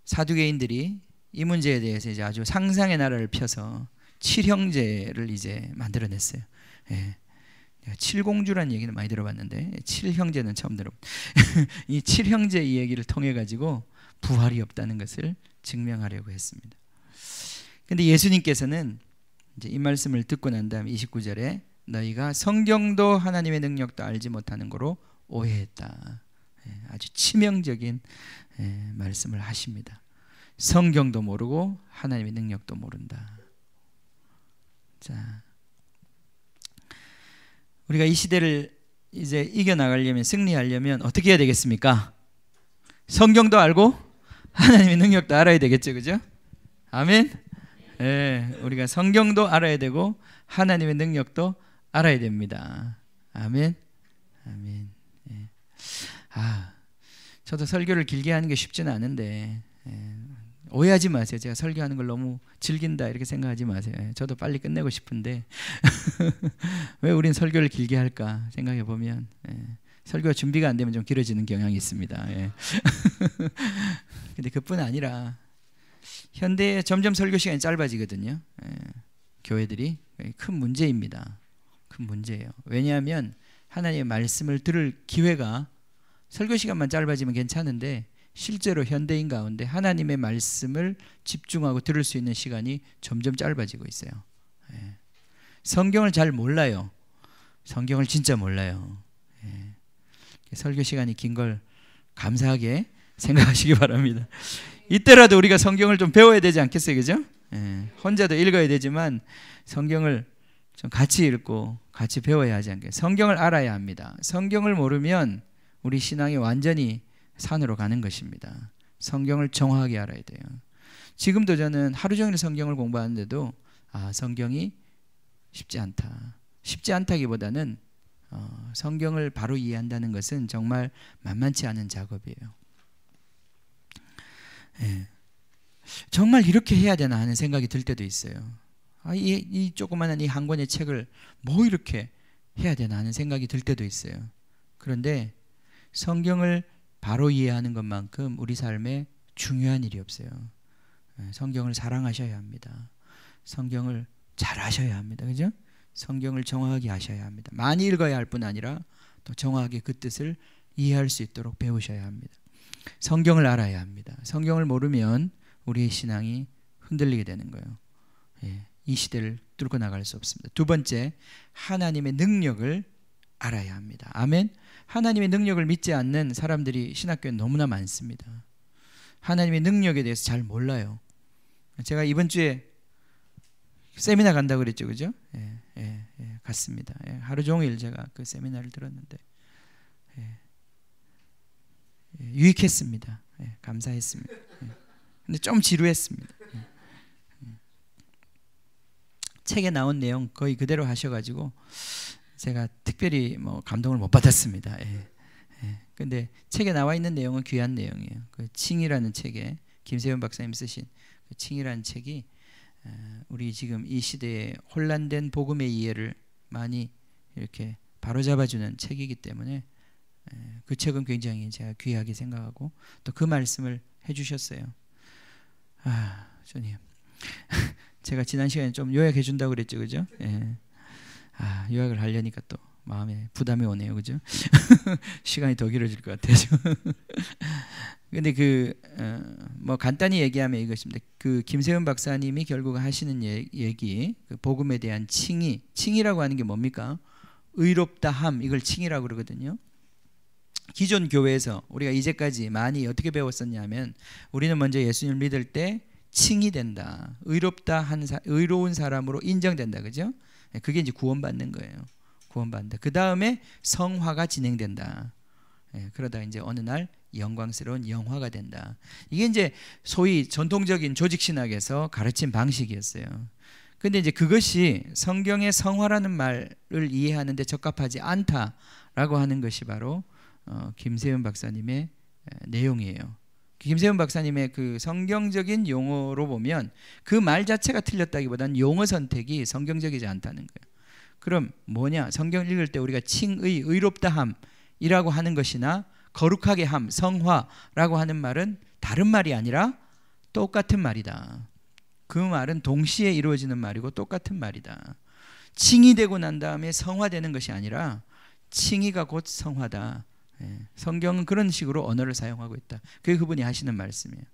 사두개인들이 이 문제에 대해서 이제 아주 상상의 나라를 펴서 칠형제를 이제 만들어냈어요. 칠공주라는 얘기는 많이 들어봤는데 칠형제는 처음 들어봅니다. 이 칠형제 이 얘기를 통해 가지고 부활이 없다는 것을 증명하려고 했습니다. 근데 예수님께서는 이제 이 말씀을 듣고 난 다음 29절에 너희가 성경도 하나님의 능력도 알지 못하는 거로 오해했다. 아주 치명적인 말씀을 하십니다. 성경도 모르고 하나님의 능력도 모른다. 자, 우리가 이 시대를 이제 이겨나가려면, 승리하려면 어떻게 해야 되겠습니까? 성경도 알고 하나님의 능력도 알아야 되겠죠, 그죠? 아멘. 우리가 성경도 알아야 되고 하나님의 능력도 알아야 됩니다. 아멘. 아멘. 저도 설교를 길게 하는 게 쉽지는 않은데 오해하지 마세요. 제가 설교하는 걸 너무 즐긴다 이렇게 생각하지 마세요. 저도 빨리 끝내고 싶은데 왜 우린 설교를 길게 할까 생각해 보면 설교가 준비가 안 되면 좀 길어지는 경향이 있습니다. 근데 그뿐 아니라 현대에 점점 설교 시간이 짧아지거든요. 교회들이 큰 문제입니다. 큰 문제예요. 왜냐하면 하나님의 말씀을 들을 기회가 설교 시간만 짧아지면 괜찮은데 실제로 현대인 가운데 하나님의 말씀을 집중하고 들을 수 있는 시간이 점점 짧아지고 있어요. 성경을 잘 몰라요. 성경을 진짜 몰라요. 설교 시간이 긴 걸 감사하게 생각하시기 바랍니다. 이때라도 우리가 성경을 좀 배워야 되지 않겠어요, 그죠? 혼자도 읽어야 되지만 성경을 좀 같이 읽고 같이 배워야 하지 않겠어요? 성경을 알아야 합니다. 성경을 모르면 우리 신앙이 완전히 산으로 가는 것입니다. 성경을 정확하게 알아야 돼요. 지금도 저는 하루 종일 성경을 공부하는데도 성경이 쉽지 않다. 쉽지 않다기보다는 성경을 바로 이해한다는 것은 정말 만만치 않은 작업이에요. 정말 이렇게 해야 되나 하는 생각이 들 때도 있어요. 이 조그마한 이 한 권의 책을 뭐 이렇게 해야 되나 하는 생각이 들 때도 있어요. 그런데 성경을 바로 이해하는 것만큼 우리 삶에 중요한 일이 없어요. 성경을 사랑하셔야 합니다. 성경을 잘 아셔야 합니다. 그죠? 성경을 정확하게 아셔야 합니다. 많이 읽어야 할 뿐 아니라 또 정확하게 그 뜻을 이해할 수 있도록 배우셔야 합니다. 성경을 알아야 합니다. 성경을 모르면 우리의 신앙이 흔들리게 되는 거예요. 이 시대를 뚫고 나갈 수 없습니다. 두 번째, 하나님의 능력을 알아야 합니다. 아멘. 하나님의 능력을 믿지 않는 사람들이 신학교에 너무나 많습니다. 하나님의 능력에 대해서 잘 몰라요. 제가 이번 주에 세미나 간다고 그랬죠, 그죠? 갔습니다. 하루 종일 제가 그 세미나를 들었는데 유익했습니다. 감사했습니다. 근데 좀 지루했습니다. 책에 나온 내용 거의 그대로 하셔가지고 제가 특별히 뭐 감동을 못 받았습니다. 근데 책에 나와 있는 내용은 귀한 내용이에요. 그 칭이라는 책에 김세현 박사님 쓰신 그 칭이라는 책이 우리 지금 이 시대에 혼란된 복음의 이해를 많이 이렇게 바로잡아주는 책이기 때문에 그 책은 굉장히 제가 귀하게 생각하고 또 그 말씀을 해주셨어요. 주님, 제가 지난 시간에 좀 요약해 준다고 그랬죠, 그죠? 요약을 하려니까 또 마음에 부담이 오네요, 그죠? 시간이 더 길어질 것 같아요. 근데 뭐 간단히 얘기하면 이것입니다. 그 김세훈 박사님이 결국 하시는 얘기, 그 복음에 대한 칭이라고 하는 게 뭡니까? 의롭다함, 이걸 칭이라고 그러거든요. 기존 교회에서 우리가 이제까지 많이 어떻게 배웠었냐면, 우리는 먼저 예수님을 믿을 때 칭이 된다. 의로운 사람으로 인정된다, 그죠? 그게 이제 구원받는 거예요. 구원받는다. 그 다음에 성화가 진행된다. 그러다 이제 어느 날 영광스러운 영화가 된다. 이게 이제 소위 전통적인 조직신학에서 가르친 방식이었어요. 근데 이제 그것이 성경의 성화라는 말을 이해하는데 적합하지 않다라고 하는 것이 바로 김세현 박사님의 내용이에요. 김세현 박사님의 그 성경적인 용어로 보면 그 말 자체가 틀렸다기보다는 용어 선택이 성경적이지 않다는 거예요. 그럼 뭐냐? 성경 읽을 때 우리가 칭의, 의롭다함이라고 하는 것이나 거룩하게 함, 성화라고 하는 말은 다른 말이 아니라 똑같은 말이다. 그 말은 동시에 이루어지는 말이고 똑같은 말이다. 칭이 되고 난 다음에 성화되는 것이 아니라 칭의가 곧 성화다. 성경은 그런 식으로 언어를 사용하고 있다. 그게 그분이 하시는 말씀이에요.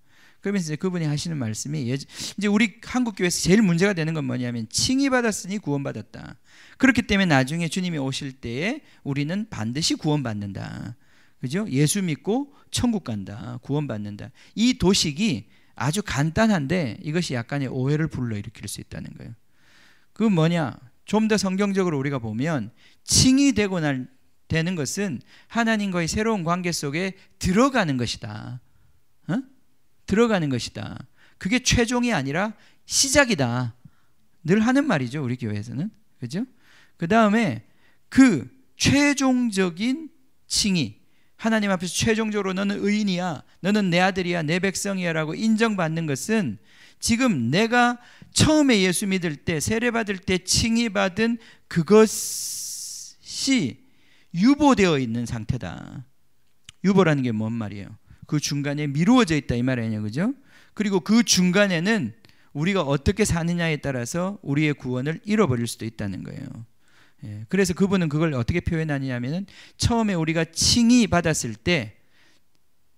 그러면서 이제 그분이 하시는 말씀이 이제 우리 한국 교회에서 제일 문제가 되는 건 뭐냐면 칭의 받았으니 구원받았다. 그렇기 때문에 나중에 주님이 오실 때에 우리는 반드시 구원받는다. 그죠? 예수 믿고 천국 간다. 구원받는다. 이 도식이 아주 간단한데 이것이 약간의 오해를 불러일으킬 수 있다는 거예요. 그 뭐냐? 좀 더 성경적으로 우리가 보면 칭이 되는 것은 하나님과의 새로운 관계 속에 들어가는 것이다. 들어가는 것이다. 그게 최종이 아니라 시작이다. 늘 하는 말이죠, 우리 교회에서는. 그죠? 그 다음에 그 최종적인 칭의, 하나님 앞에서 최종적으로 너는 의인이야, 너는 내 아들이야, 내 백성이야 라고 인정받는 것은 지금 내가 처음에 예수 믿을 때, 세례받을 때 칭의받은 그것이 유보되어 있는 상태다. 유보라는 게 뭔 말이에요? 그 중간에 미루어져 있다 이 말 아니에요, 그죠? 그리고 그 중간에는 우리가 어떻게 사느냐에 따라서 우리의 구원을 잃어버릴 수도 있다는 거예요. 그래서 그분은 그걸 어떻게 표현하냐면은 처음에 우리가 칭의 받았을 때,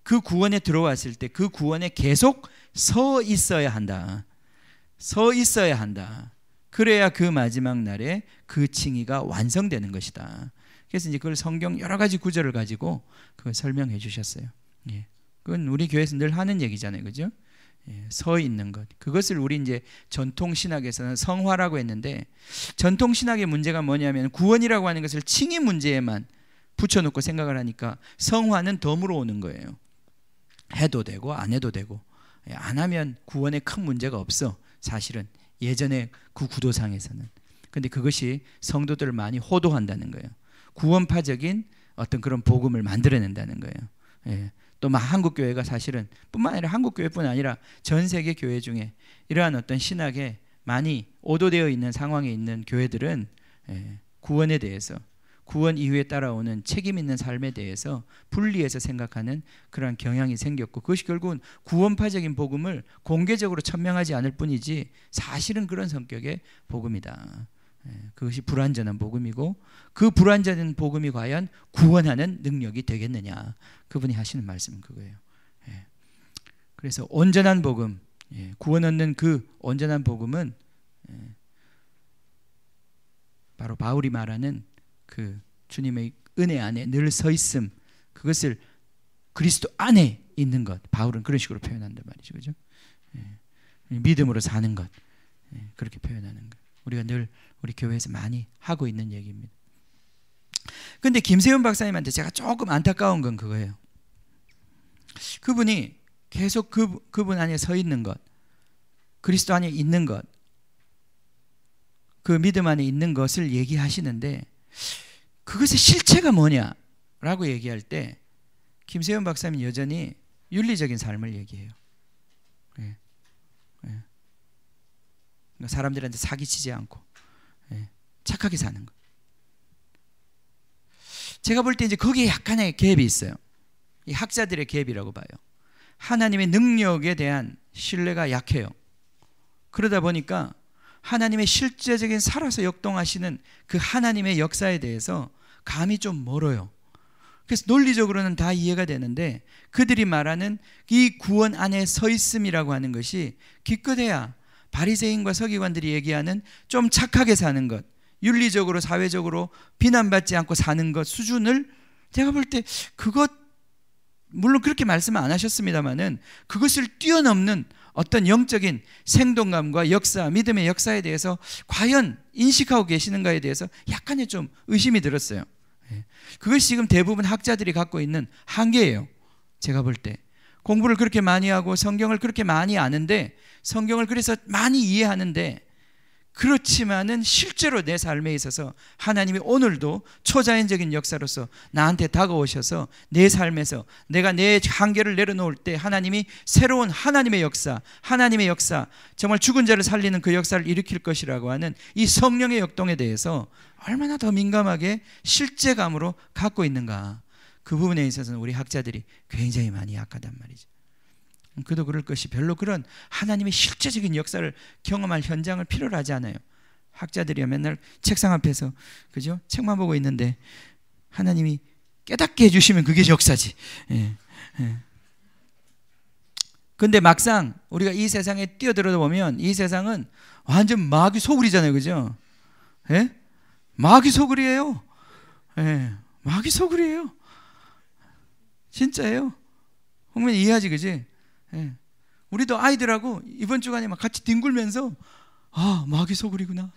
그 구원에 들어왔을 때 그 구원에 계속 서 있어야 한다. 서 있어야 한다. 그래야 그 마지막 날에 그 칭의가 완성되는 것이다. 그래서 이제 그걸 성경 여러 가지 구절을 가지고 그걸 설명해 주셨어요. 그건 우리 교회에서 늘 하는 얘기잖아요, 그죠? 서 있는 것. 그것을 우리 이제 전통 신학에서는 성화라고 했는데, 전통 신학의 문제가 뭐냐면 구원이라고 하는 것을 칭의 문제에만 붙여놓고 생각을 하니까 성화는 덤으로 오는 거예요. 해도 되고 안 해도 되고, 안 하면 구원에 큰 문제가 없어. 사실은 예전에 그 구도상에서는. 근데 그것이 성도들을 많이 호도한다는 거예요. 구원파적인 어떤 그런 복음을 만들어낸다는 거예요. 또 한국 교회가 사실은 뿐만 아니라 한국 교회뿐 아니라 전 세계 교회 중에 이러한 어떤 신학에 많이 오도되어 있는 상황에 있는 교회들은 구원에 대해서, 구원 이후에 따라오는 책임 있는 삶에 대해서 분리해서 생각하는 그러한 경향이 생겼고, 그것이 결국은 구원파적인 복음을 공개적으로 천명하지 않을 뿐이지 사실은 그런 성격의 복음이다. 그것이 불완전한 복음이고, 그 불완전한 복음이 과연 구원하는 능력이 되겠느냐, 그분이 하시는 말씀은 그거예요. 그래서 온전한 복음, 구원 얻는 그 온전한 복음은 바로 바울이 말하는 그 주님의 은혜 안에 늘 서 있음, 그것을 그리스도 안에 있는 것, 바울은 그런 식으로 표현한단 말이죠, 그죠? 믿음으로 사는 것, 그렇게 표현하는 것, 우리가 늘 우리 교회에서 많이 하고 있는 얘기입니다. 근데 김세훈 박사님한테 제가 조금 안타까운 건 그거예요. 그분이 계속 그분 안에 서 있는 것, 그리스도 안에 있는 것, 그 믿음 안에 있는 것을 얘기하시는데, 그것의 실체가 뭐냐라고 얘기할 때 김세훈 박사님 여전히 윤리적인 삶을 얘기해요. 그러니까 사람들한테 사기치지 않고 착하게 사는 것. 제가 볼 때 이제 거기에 약간의 갭이 있어요. 이 학자들의 갭이라고 봐요. 하나님의 능력에 대한 신뢰가 약해요. 그러다 보니까 하나님의 실제적인 살아서 역동하시는 그 하나님의 역사에 대해서 감이 좀 멀어요. 그래서 논리적으로는 다 이해가 되는데, 그들이 말하는 이 구원 안에 서 있음이라고 하는 것이 기껏해야 바리새인과 서기관들이 얘기하는 좀 착하게 사는 것, 윤리적으로 사회적으로 비난받지 않고 사는 것 수준을, 제가 볼 때 그것, 물론 그렇게 말씀 안 하셨습니다마는 그것을 뛰어넘는 어떤 영적인 생동감과 역사, 믿음의 역사에 대해서 과연 인식하고 계시는가에 대해서 약간의 좀 의심이 들었어요. 그것이 지금 대부분 학자들이 갖고 있는 한계예요. 제가 볼 때 공부를 그렇게 많이 하고 성경을 그렇게 많이 아는데, 성경을 그래서 많이 이해하는데, 그렇지만은 실제로 내 삶에 있어서 하나님이 오늘도 초자연적인 역사로서 나한테 다가오셔서 내 삶에서 내가 내 한계를 내려놓을 때 하나님이 새로운 하나님의 역사, 정말 죽은 자를 살리는 그 역사를 일으킬 것이라고 하는 이 성령의 역동에 대해서 얼마나 더 민감하게 실제감으로 갖고 있는가, 그 부분에 있어서는 우리 학자들이 굉장히 많이 약하단 말이죠. 그도 그럴 것이 별로 그런 하나님의 실제적인 역사를 경험할 현장을 필요로 하지 않아요. 학자들이야 맨날 책상 앞에서, 그죠? 책만 보고 있는데 하나님이 깨닫게 해주시면 그게 역사지. 근데 막상 우리가 이 세상에 뛰어들어 보면 이 세상은 완전 마귀 소굴이잖아요, 그죠? 마귀 소굴이에요. 마귀 소굴이에요. 진짜예요. 홍면 이해하지, 그지? 우리도 아이들하고 이번 주간에 막 같이 뒹굴면서, 아, 마귀 소굴이구나.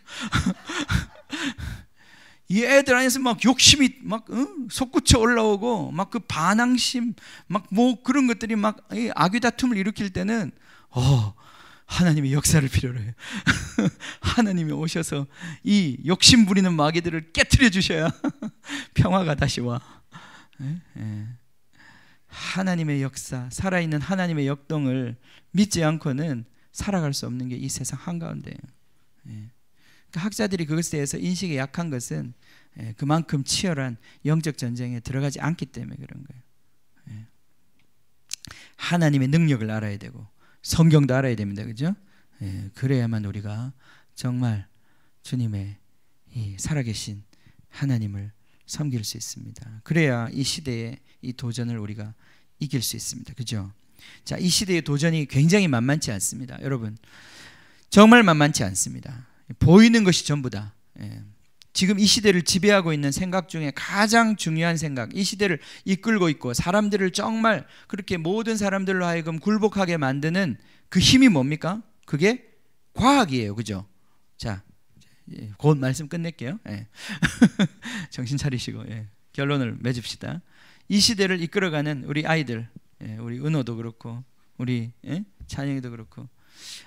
이 애들 안에서 막 욕심이 막 솟구쳐 올라오고, 막 그 반항심, 막 뭐 그런 것들이 막 악의 다툼을 일으킬 때는 하나님의 역사를 필요로 해요. 하나님이 오셔서 이 욕심 부리는 마귀들을 깨트려 주셔야 평화가 다시 와. 하나님의 역사, 살아있는 하나님의 역동을 믿지 않고는 살아갈 수 없는 게 이 세상 한가운데예요. 그러니까 학자들이 그것에 대해서 인식이 약한 것은 그만큼 치열한 영적 전쟁에 들어가지 않기 때문에 그런 거예요. 하나님의 능력을 알아야 되고 성경도 알아야 됩니다, 그죠? 그래야만 우리가 정말 주님의 이 살아계신 하나님을 섬길 수 있습니다. 그래야 이 시대의 이 도전을 우리가 이길 수 있습니다, 그죠? 자, 이 시대의 도전이 굉장히 만만치 않습니다, 여러분. 정말 만만치 않습니다. 보이는 것이 전부다. 지금 이 시대를 지배하고 있는 생각 중에 가장 중요한 생각, 이 시대를 이끌고 있고 사람들을 정말 그렇게 모든 사람들로 하여금 굴복하게 만드는 그 힘이 뭡니까? 그게 과학이에요, 그죠? 자, 곧 말씀 끝낼게요. 정신 차리시고 결론을 맺읍시다. 이 시대를 이끌어가는 우리 아이들, 우리 은호도 그렇고 우리 찬영이도 그렇고,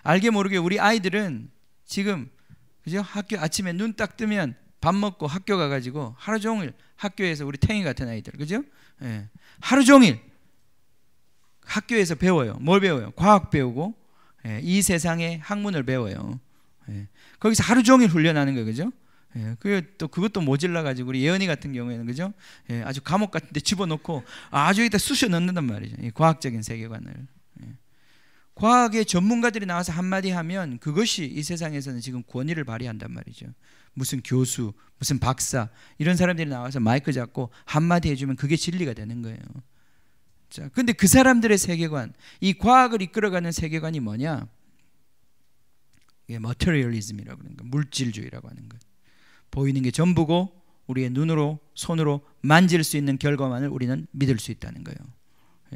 알게 모르게 우리 아이들은 지금, 그죠? 학교 아침에 눈 딱 뜨면 밥 먹고 학교 가가지고 하루 종일 학교에서, 우리 탱이 같은 아이들, 그죠? 하루 종일 학교에서 배워요. 뭘 배워요? 과학 배우고 이 세상의 학문을 배워요. 거기서 하루 종일 훈련하는 거예요. 그죠? 그것도 모질라 가지고 우리 예언이 같은 경우에는 그죠? 아주 감옥 같은 데 집어넣고 아주 여기다 쑤셔 넣는단 말이죠. 이 과학적인 세계관을. 과학의 전문가들이 나와서 한마디 하면 그것이 이 세상에서는 지금 권위를 발휘한단 말이죠. 무슨 교수, 무슨 박사 이런 사람들이 나와서 마이크 잡고 한마디 해주면 그게 진리가 되는 거예요. 자, 근데 그 사람들의 세계관, 이 과학을 이끌어가는 세계관이 뭐냐? 이게 머테리얼리즘이라고 하는 거예요. 물질주의라고 하는 거예요. 보이는 게 전부고 우리의 눈으로 손으로 만질 수 있는 결과만을 우리는 믿을 수 있다는 거예요.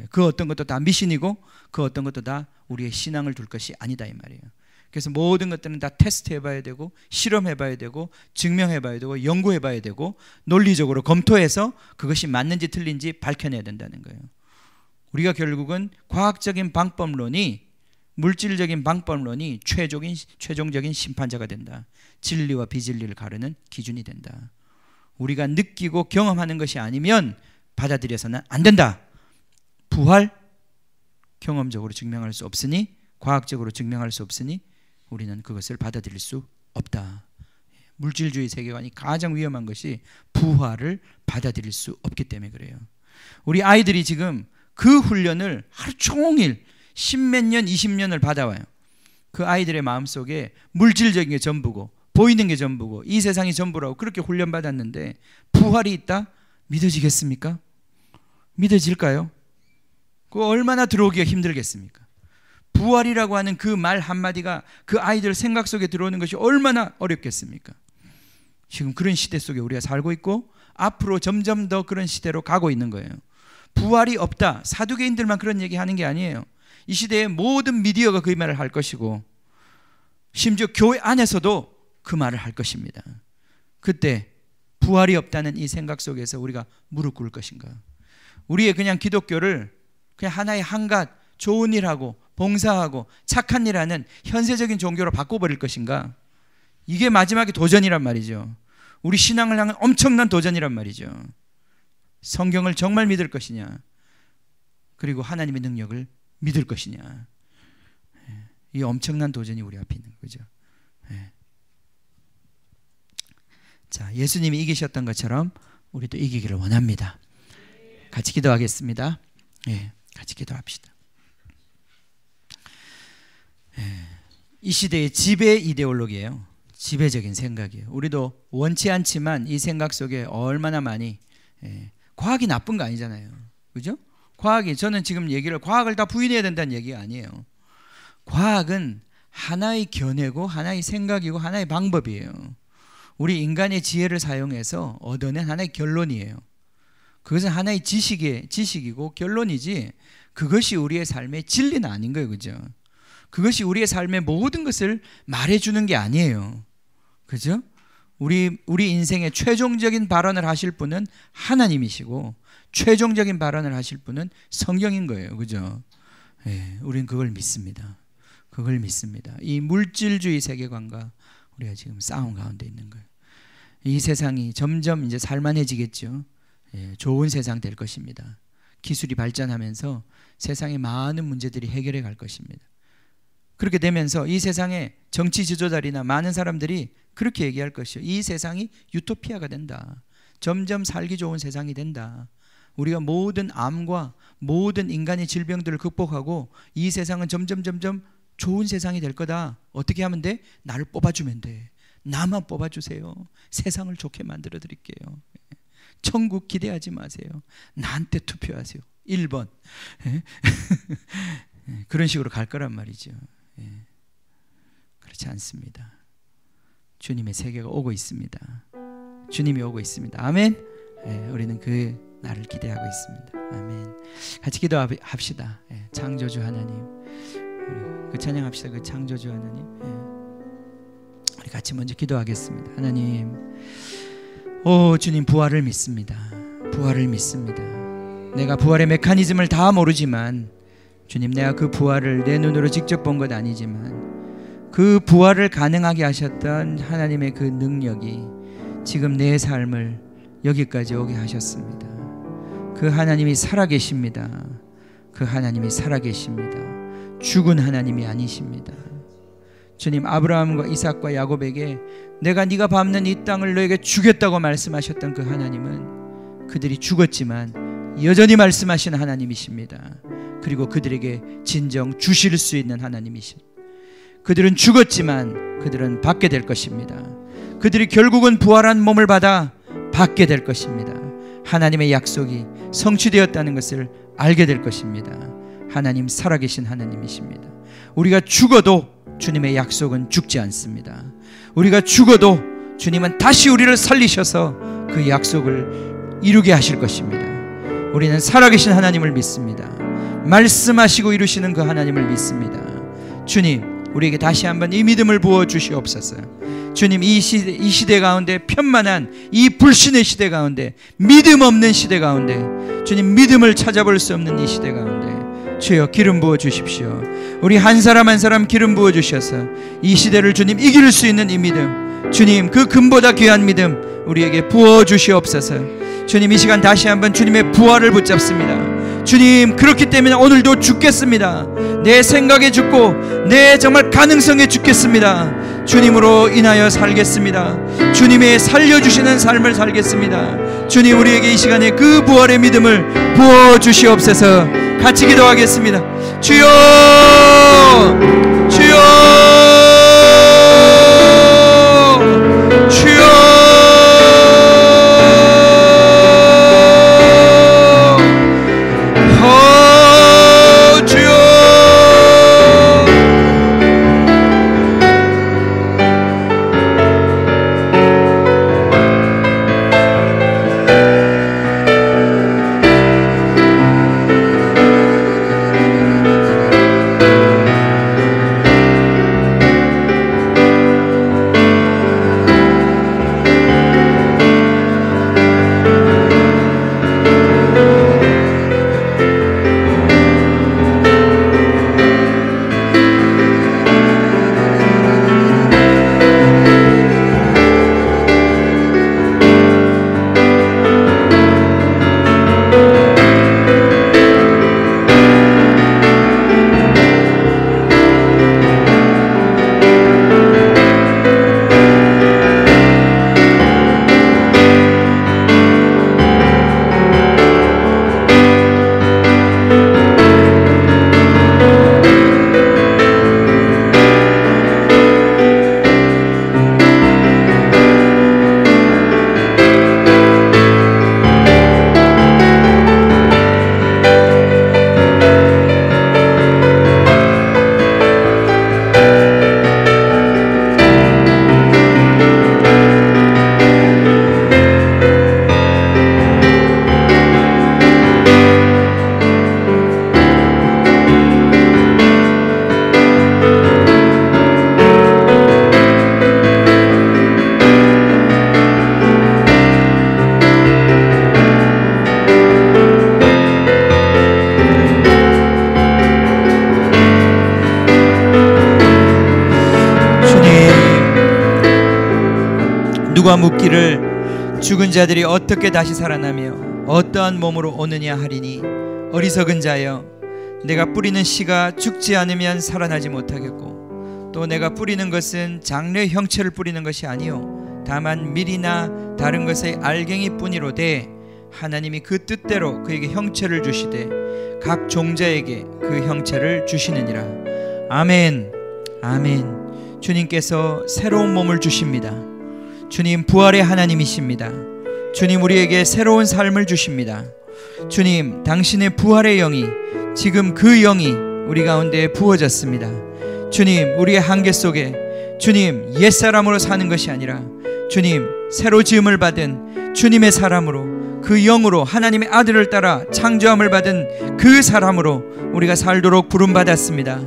그 어떤 것도 다 미신이고 그 어떤 것도 다 우리의 신앙을 둘 것이 아니다 이 말이에요. 그래서 모든 것들은 다 테스트 해봐야 되고 실험해봐야 되고 증명해봐야 되고 연구해봐야 되고 논리적으로 검토해서 그것이 맞는지 틀린지 밝혀내야 된다는 거예요. 우리가 결국은 과학적인 방법론이 물질적인 방법론이 최종적인 심판자가 된다. 진리와 비진리를 가르는 기준이 된다. 우리가 느끼고 경험하는 것이 아니면 받아들여서는 안 된다. 부활 경험적으로 증명할 수 없으니 과학적으로 증명할 수 없으니 우리는 그것을 받아들일 수 없다. 물질주의 세계관이 가장 위험한 것이 부활을 받아들일 수 없기 때문에 그래요. 우리 아이들이 지금 그 훈련을 하루 종일 10몇 년, 20년을 받아와요. 그 아이들의 마음속에 물질적인 게 전부고 보이는 게 전부고 이 세상이 전부라고 그렇게 훈련받았는데 부활이 있다? 믿어지겠습니까? 믿어질까요? 그 얼마나 들어오기가 힘들겠습니까? 부활이라고 하는 그 말 한마디가 그 아이들 생각 속에 들어오는 것이 얼마나 어렵겠습니까? 지금 그런 시대 속에 우리가 살고 있고 앞으로 점점 더 그런 시대로 가고 있는 거예요. 부활이 없다. 사두개인들만 그런 얘기하는 게 아니에요. 이 시대의 모든 미디어가 그 말을 할 것이고 심지어 교회 안에서도 그 말을 할 것입니다. 그때 부활이 없다는 이 생각 속에서 우리가 무릎 꿇을 것인가? 우리의 그냥 기독교를 그냥 하나의 한갓 좋은 일하고 봉사하고 착한 일하는 현세적인 종교로 바꿔버릴 것인가? 이게 마지막에 도전이란 말이죠. 우리 신앙을 향한 엄청난 도전이란 말이죠. 성경을 정말 믿을 것이냐? 그리고 하나님의 능력을 믿을 것이냐? 이 엄청난 도전이 우리 앞에 있는 거죠. 자, 예수님이 이기셨던 것처럼 우리도 이기기를 원합니다. 같이 기도하겠습니다. 같이 기도합시다. 이 시대의 지배 이데올로기예요. 지배적인 생각이에요. 우리도 원치 않지만 이 생각 속에 얼마나 많이 과학이 나쁜 거 아니잖아요. 그죠? 과학이 저는 지금 얘기를 과학을 다 부인해야 된다는 얘기가 아니에요. 과학은 하나의 견해고 하나의 생각이고 하나의 방법이에요. 우리 인간의 지혜를 사용해서 얻어낸 하나의 결론이에요. 그것은 하나의 지식이고 결론이지 그것이 우리의 삶의 진리는 아닌 거예요. 그죠? 그것이 우리의 삶의 모든 것을 말해주는 게 아니에요. 그죠? 우리 인생의 최종적인 발언을 하실 분은 하나님이시고 최종적인 발언을 하실 분은 성경인 거예요. 그죠? 우리는 그걸 믿습니다. 그걸 믿습니다. 이 물질주의 세계관과 우리가 지금 싸움 가운데 있는 거예요. 이 세상이 점점 이제 살만해지겠죠. 좋은 세상 될 것입니다. 기술이 발전하면서 세상의 많은 문제들이 해결해 갈 것입니다. 그렇게 되면서 이 세상의 정치 지도자들이나 많은 사람들이 그렇게 얘기할 것이요. 이 세상이 유토피아가 된다. 점점 살기 좋은 세상이 된다. 우리가 모든 암과 모든 인간의 질병들을 극복하고 이 세상은 점점 좋은 세상이 될 거다. 어떻게 하면 돼? 나를 뽑아주면 돼. 나만 뽑아주세요. 세상을 좋게 만들어 드릴게요. 천국 기대하지 마세요. 나한테 투표하세요. 1번. 그런 식으로 갈 거란 말이죠. 그렇지 않습니다. 주님의 세계가 오고 있습니다. 주님이 오고 있습니다. 아멘. 우리는 그 날을 기대하고 있습니다. 아멘. 같이 기도합시다. 창조주 하나님, 그 찬양합시다. 그 창조주 하나님. 우리 같이 먼저 기도하겠습니다. 하나님, 오 주님, 부활을 믿습니다. 부활을 믿습니다. 내가 부활의 메커니즘을 다 모르지만 주님, 내가 그 부활을 내 눈으로 직접 본 것 아니지만 그 부활을 가능하게 하셨던 하나님의 그 능력이 지금 내 삶을 여기까지 오게 하셨습니다. 그 하나님이 살아계십니다. 그 하나님이 살아계십니다. 죽은 하나님이 아니십니다. 주님, 아브라함과 이삭과 야곱에게 내가 네가 밟는 이 땅을 너에게 주겠다고 말씀하셨던 그 하나님은 그들이 죽었지만 여전히 말씀하시는 하나님이십니다. 그리고 그들에게 진정 주실 수 있는 하나님이십니다. 그들은 죽었지만 그들은 받게 될 것입니다. 그들이 결국은 부활한 몸을 받아 받게 될 것입니다. 하나님의 약속이 성취되었다는 것을 알게 될 것입니다. 하나님 살아계신 하나님이십니다. 우리가 죽어도 주님의 약속은 죽지 않습니다. 우리가 죽어도 주님은 다시 우리를 살리셔서 그 약속을 이루게 하실 것입니다. 우리는 살아계신 하나님을 믿습니다. 말씀하시고 이루시는 그 하나님을 믿습니다. 주님, 우리에게 다시 한번 이 믿음을 부어 주시옵소서. 주님, 이 시대 가운데, 편만한 이 불신의 시대 가운데, 믿음 없는 시대 가운데, 주님, 믿음을 찾아볼 수 없는 이 시대 가운데 주여 기름 부어 주십시오. 우리 한 사람 한 사람 기름 부어 주셔서 이 시대를 주님 이길 수 있는 이 믿음, 주님 그 금보다 귀한 믿음 우리에게 부어 주시옵소서. 주님, 이 시간 다시 한번 주님의 부활을 붙잡습니다. 주님, 그렇기 때문에 오늘도 죽겠습니다. 내 생각에 죽고 내 정말 가능성에 죽겠습니다. 주님으로 인하여 살겠습니다. 주님의 살려주시는 삶을 살겠습니다. 주님, 우리에게 이 시간에 그 부활의 믿음을 부어 주시옵소서. 같이 기도하겠습니다. 주여, 주여, 주여, 주여. 누가 묻기를 죽은 자들이 어떻게 다시 살아나며 어떠한 몸으로 오느냐 하리니, 어리석은 자여, 내가 뿌리는 씨가 죽지 않으면 살아나지 못하겠고 또 내가 뿌리는 것은 장래 형체를 뿌리는 것이 아니요 다만 밀이나 다른 것의 알갱이 뿐이로되 하나님이 그 뜻대로 그에게 형체를 주시되 각 종자에게 그 형체를 주시느니라. 아멘, 아멘. 주님께서 새로운 몸을 주십니다. 주님 부활의 하나님이십니다. 주님 우리에게 새로운 삶을 주십니다. 주님, 당신의 부활의 영이 지금 그 영이 우리 가운데 부어졌습니다. 주님, 우리의 한계 속에 주님 옛사람으로 사는 것이 아니라 주님 새로 지음을 받은 주님의 사람으로, 그 영으로 하나님의 아들을 따라 창조함을 받은 그 사람으로 우리가 살도록 부름받았습니다.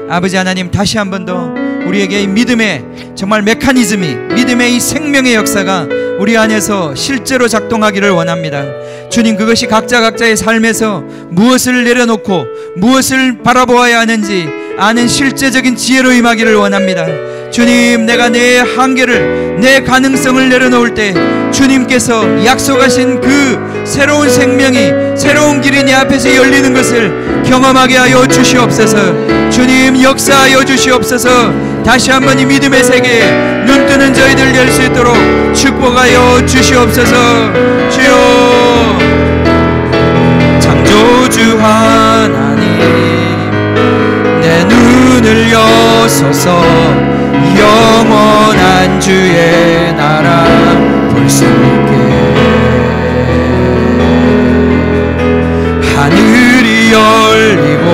아버지 하나님, 다시 한 번 더 우리에게 이 믿음의 정말 메커니즘이, 믿음의 이 생명의 역사가 우리 안에서 실제로 작동하기를 원합니다. 주님, 그것이 각자의 삶에서 무엇을 내려놓고 무엇을 바라보아야 하는지 아는 실제적인 지혜로 임하기를 원합니다. 주님, 내가 내 한계를, 내 가능성을 내려놓을 때 주님께서 약속하신 그 새로운 생명이, 새로운 길이 내 앞에서 열리는 것을 경험하게 하여 주시옵소서. 주님, 역사하여 주시옵소서. 다시 한번 이 믿음의 세계에 눈뜨는 저희들 열 수 있도록 축복하여 주시옵소서. 주여, 창조주 하나님, 내 눈을 여소서. 영원한 주의 나라 볼 수 있게. 하늘이 열리고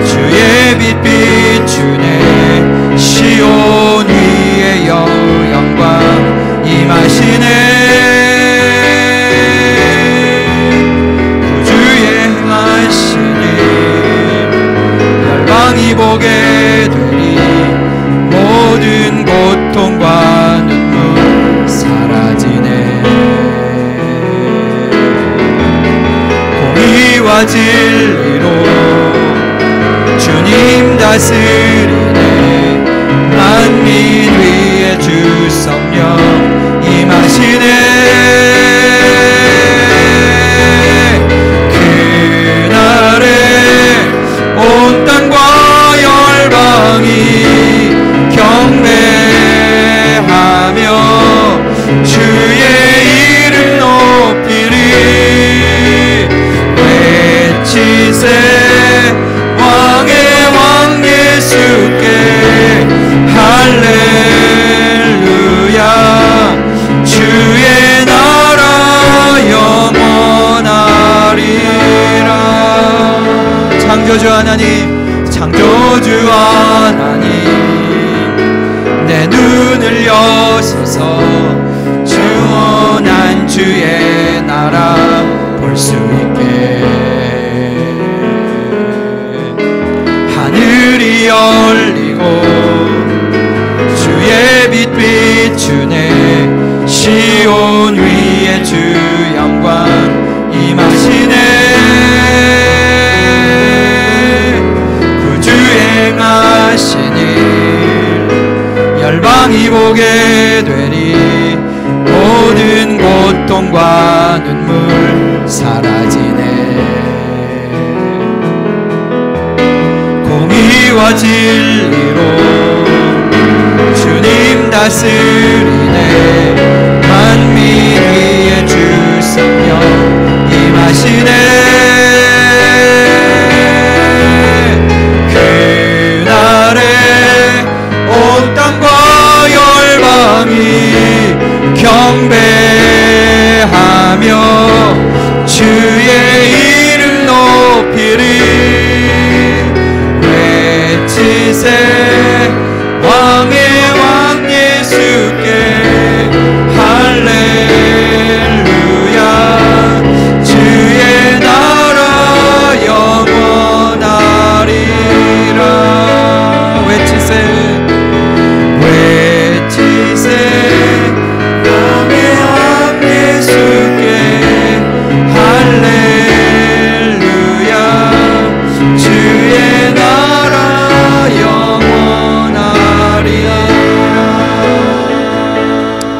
주의 빛 비추네. 시온 위에 영광 임하시네. 구주의 행하시니 열방이 보게 되니 모든 고통과 눈물 사라지네. 공의와 진리로 주님 다스리네. 만민 위에 주 성령 임하시네. 그날에 온 땅과 열방이 경배하며 주의 이름 높이리. 외치세 왕의 왕 예수께 할렐루야. 주의 나라 영원하리라. 창조주 하나님, 창조주 하나님, 내 눈을 여소서. 주원한 주의 나라 볼 수 있게. 하늘이 열리고 주의 빛 비추네. 시온 위에 주 영광 임하시네. 구주 행하시니 열방이 보게 되니 모든 고통과 눈물 사라지네. 공의와 진리로 주님 다스리네. 만민 위에 주 성령 임하시네. 그날에 온 땅과 열방이 경배하며 주의 이름 높이리. 외치세 왕의 왕 예수께 할렐루야. 주의 나라 영원하리라. 외치세 왕의 왕 예수께 할렐루야. 주의 나라 영원하리라.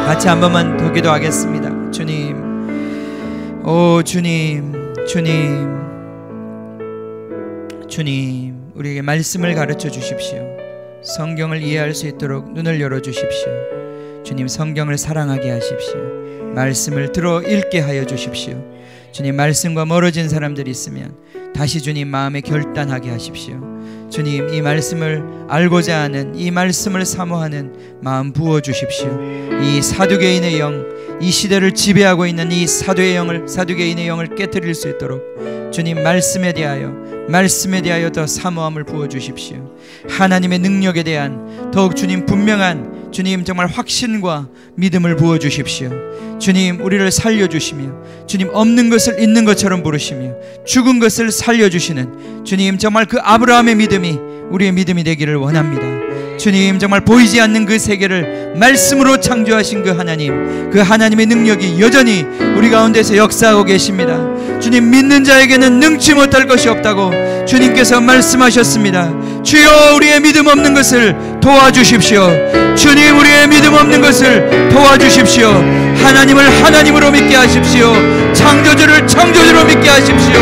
같이 한 번만 더 기도하겠습니다. 주님, 오 주님, 주님, 우리에게 말씀을 가르쳐 주십시오. 성경을 이해할 수 있도록 눈을 열어 주십시오. 주님, 성경을 사랑하게 하십시오. 말씀을 들어 읽게 하여 주십시오. 주님, 말씀과 멀어진 사람들이 있으면 다시 주님 마음에 결단하게 하십시오. 주님, 이 말씀을 알고자 하는, 이 말씀을 사모하는 마음 부어주십시오. 이 사두개인의 영, 이 시대를 지배하고 있는 이 사두개인의 영을 깨뜨릴 수 있도록 주님 말씀에 대하여 더 사모함을 부어주십시오. 하나님의 능력에 대한 더욱 주님 분명한 주님 정말 확신과 믿음을 부어주십시오. 주님, 우리를 살려주시며 주님 없는 것을 있는 것처럼 부르시며 죽은 것을 살려주시는 주님, 정말 그 아브라함의 믿음이 우리의 믿음이 되기를 원합니다. 주님, 정말 보이지 않는 그 세계를 말씀으로 창조하신 그 하나님의 능력이 여전히 우리 가운데서 역사하고 계십니다. 주님, 믿는 자에게는 능치 못할 것이 없다고 주님께서 말씀하셨습니다. 주여 우리의 믿음 없는 것을 도와주십시오. 주님 우리의 믿음 없는 것을 도와주십시오. 하나님을 하나님으로 믿게 하십시오. 창조주를 창조주로 믿게 하십시오.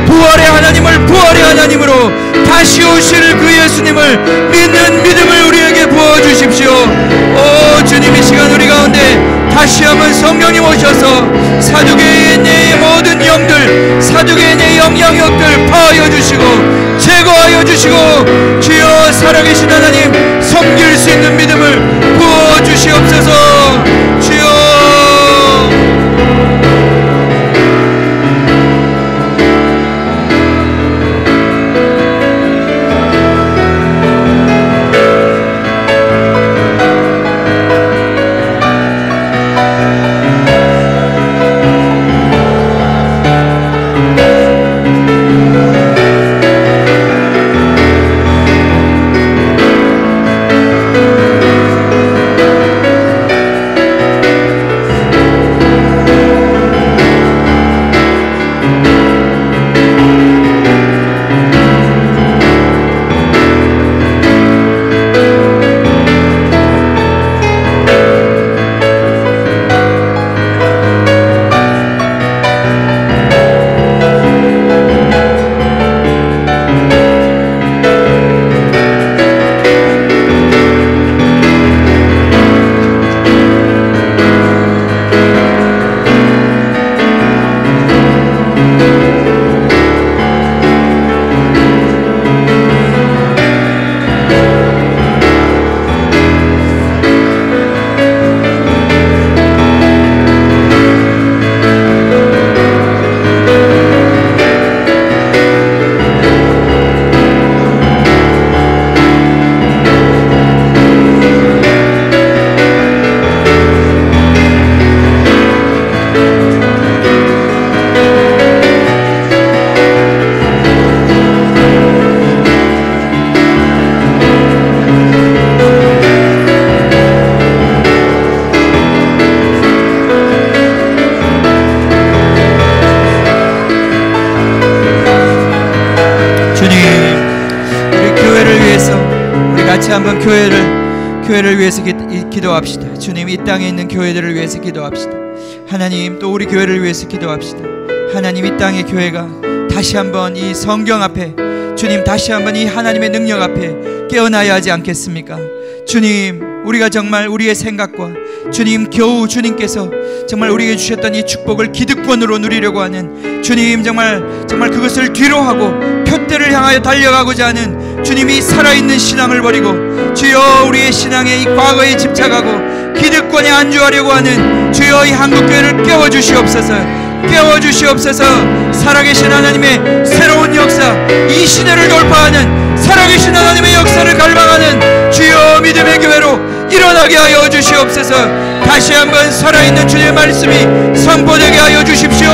부활의 하나님을 부활의 하나님으로, 다시 오실 그 예수님을 믿는 믿음을 우리에게 부어주십시오. 오 주님, 이 시간 우리 가운데 다시 한번 성령님 오셔서 사두개인의 모든 영들, 사두개인의 영향력들 파하여 주시고 제거하여 주시고, 주여 살아계신 하나님 섬길 수 있는 믿음을 부어주시옵소서. 주여 한번 교회를 위해서 기도합시다. 주님, 이 땅에 있는 교회들을 위해서 기도합시다. 하나님, 또 우리 교회를 위해서 기도합시다. 하나님, 이 땅의 교회가 다시 한번 이 성경 앞에, 주님 다시 한번 이 하나님의 능력 앞에 깨어나야 하지 않겠습니까? 주님, 우리가 정말 우리의 생각과 주님, 겨우 주님께서 정말 우리에게 주셨던 이 축복을 기득권으로 누리려고 하는 주님, 정말 그것을 뒤로하고 표대를 향하여 달려가고자 하는 주님이 살아있는 신앙을 버리고 주여 우리의 신앙에 이 과거에 집착하고 기득권에 안주하려고 하는 주여 이 한국교회를 깨워주시옵소서. 깨워주시옵소서. 살아계신 하나님의 새로운 역사, 이 시대를 돌파하는 살아계신 하나님의 역사를 갈망하는 주여 믿음의 교회로 일어나게 하여 주시옵소서. 다시 한번 살아있는 주님의 말씀이 선포되게 하여 주십시오.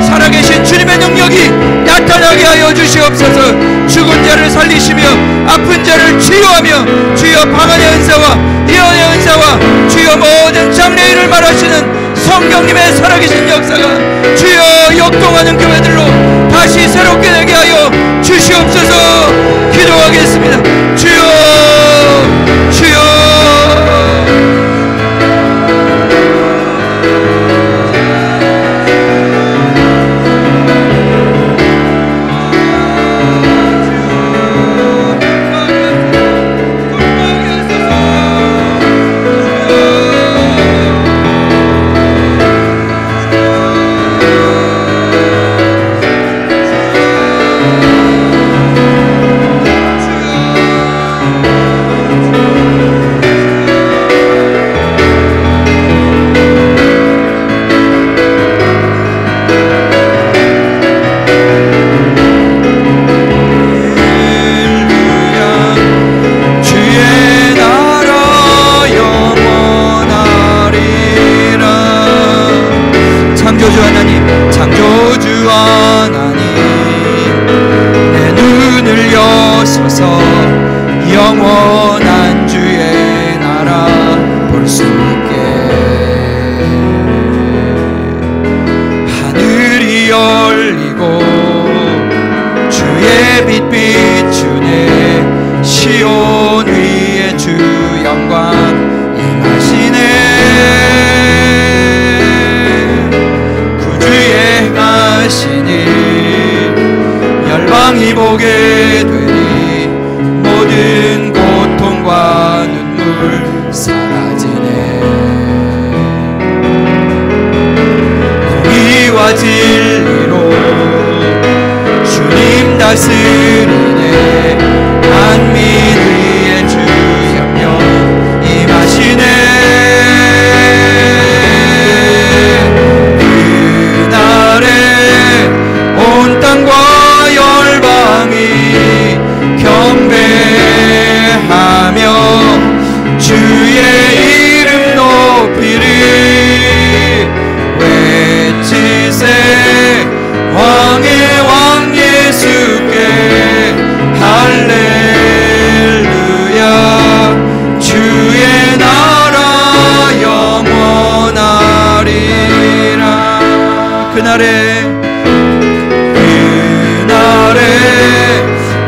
살아계신 주님의 능력이 나타나게 하여 주시옵소서. 죽은 자를 살리시며 아픈 자를 치유하며 주여 방언의 은사와 예언의 은사와 주여 모든 장래일을 말하시는 성령님의 살아계신 역사가 주여 역동하는 교회들로 다시 새롭게 되게 하여 주시옵소서. 기도하겠습니다. 주여 주여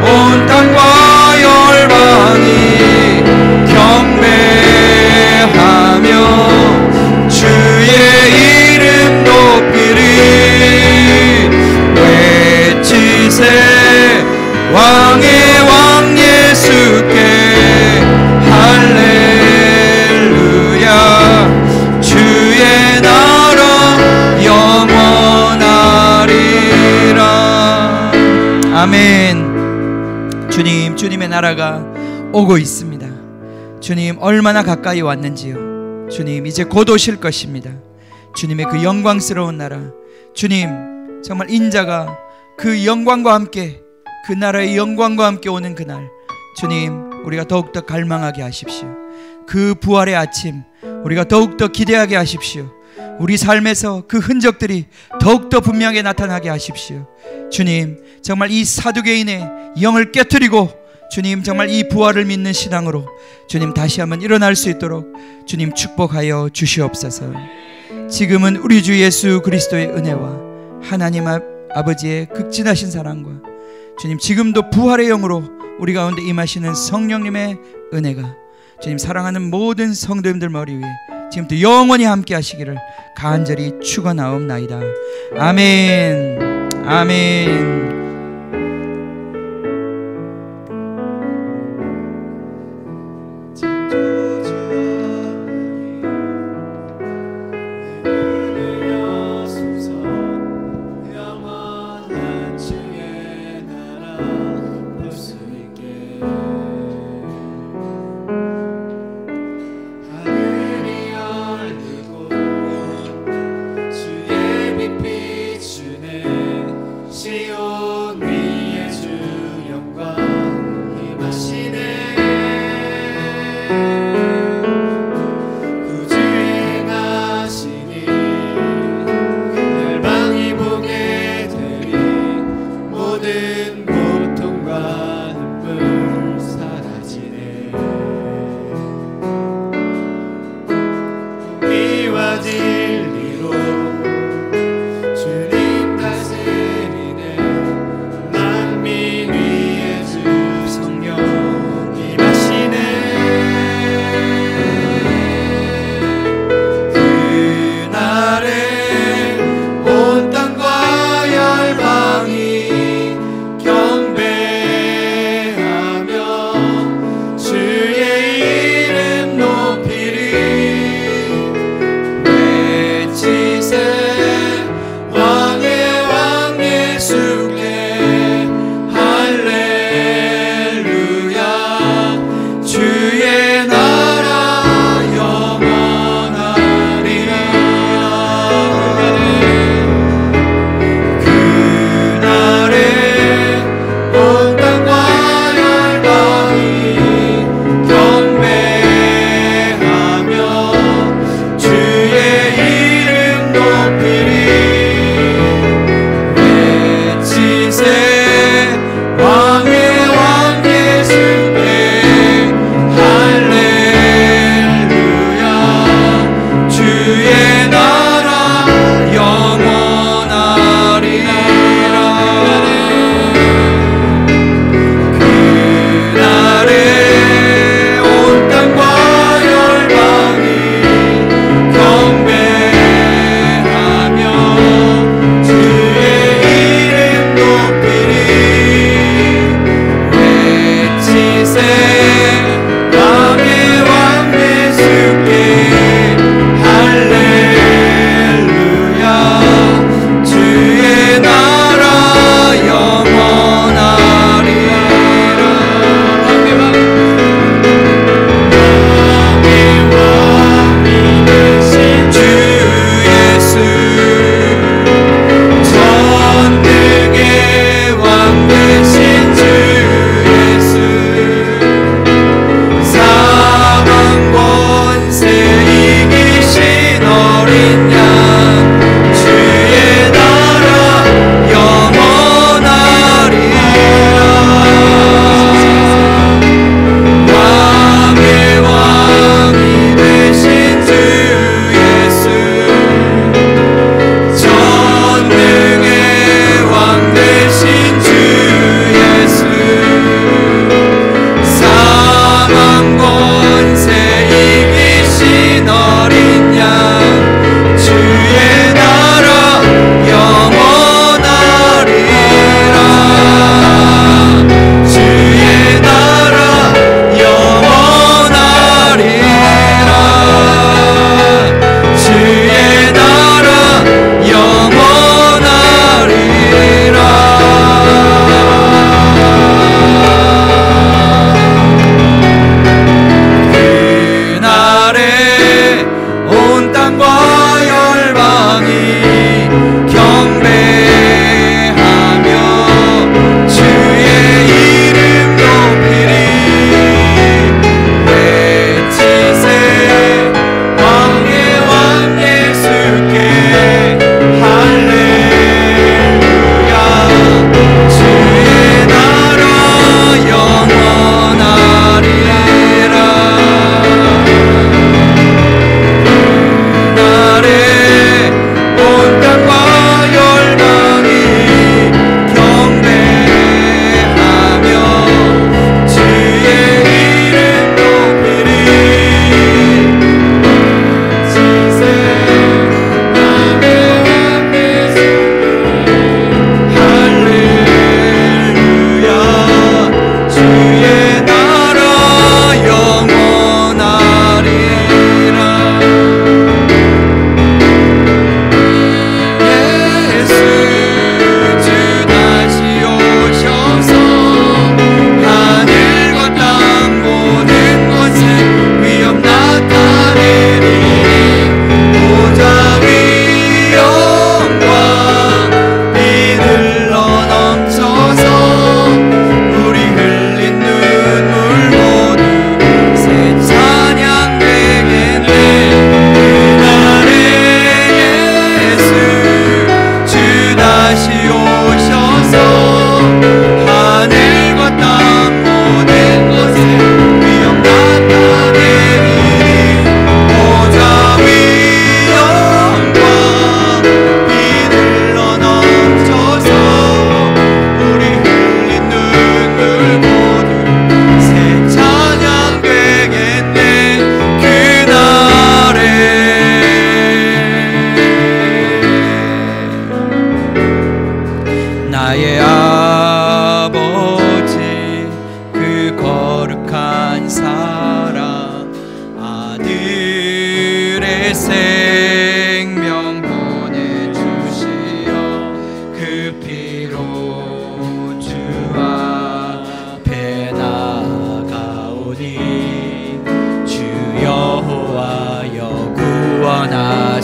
온 땅과 열방이 경배하며 주의 이름 높이리. 외치세 왕의 왕 예수께 할렐루야. 주의 나라 영원하리라. 아멘. 주님, 주님의 나라가 오고 있습니다. 주님, 얼마나 가까이 왔는지요. 주님, 이제 곧 오실 것입니다. 주님의 그 영광스러운 나라, 주님, 정말 인자가 그 영광과 함께, 그 나라의 영광과 함께 오는 그날, 주님, 우리가 더욱더 갈망하게 하십시오. 그 부활의 아침 우리가 더욱더 기대하게 하십시오. 우리 삶에서 그 흔적들이 더욱더 분명하게 나타나게 하십시오. 주님, 정말 이 사두개인의 영을 깨트리고 주님, 정말 이 부활을 믿는 신앙으로 주님 다시 한번 일어날 수 있도록 주님 축복하여 주시옵소서. 지금은 우리 주 예수 그리스도의 은혜와 하나님 아버지의 극진하신 사랑과 주님, 지금도 부활의 영으로 우리 가운데 임하시는 성령님의 은혜가 주님, 사랑하는 모든 성도님들 머리 위에 지금부터 영원히 함께 하시기를 간절히 축원하옵나이다. 아멘. 아멘.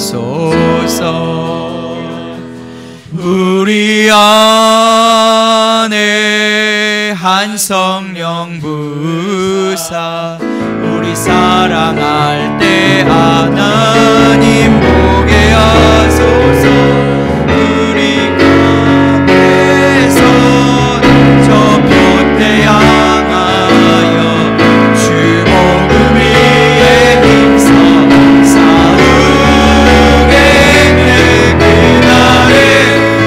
하소서. 우리 안에 한 성령 부사 우리 사랑할 때 하나님 보게 하소서. 우리 곁에서 저 표대 향하여 주 복음 위에 힘써 싸우게 해. 그날에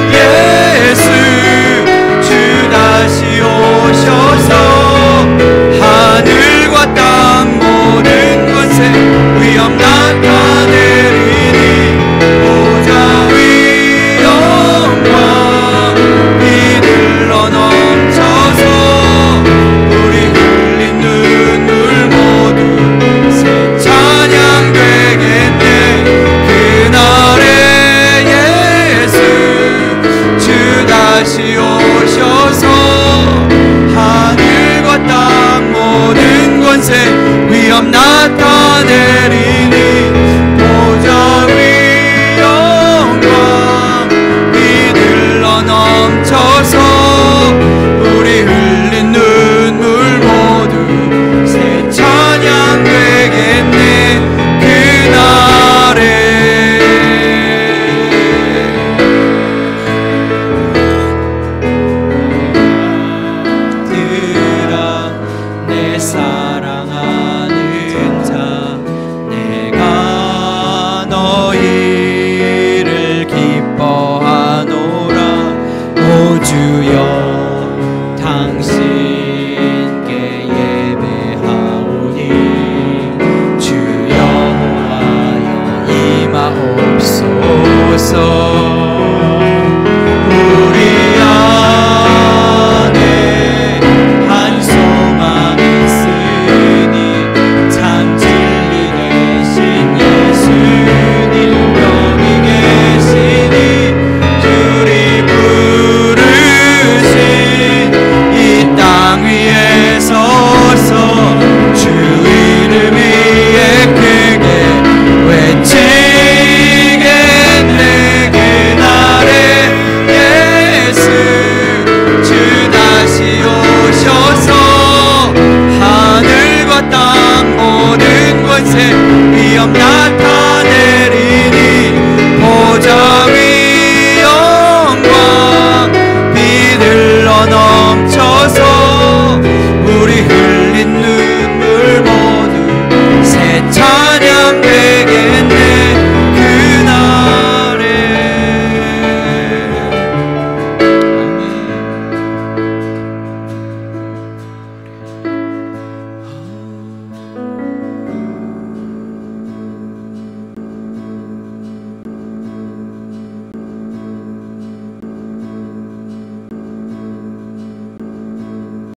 예수 주 다시 오셔서 하늘과 땅 모든 것에 위엄 나타내리니 보좌 위 영광 비들러 넘쳐서 우리 흘린 눈물 모두 새 찬양 되겠네. 그날에 예수 주 다시 오셔서 하늘과 땅 모든 권세 위엄 나타내리니 보좌 위 영광 비들러 넘쳐서 우리 흘린 눈물 모두 새 찬양 되겠네. 그날에 내 사랑하는 자 내가 너희를 기뻐하노라. 오 주여 당신께 예배하오니 주여 하여 임하옵소서.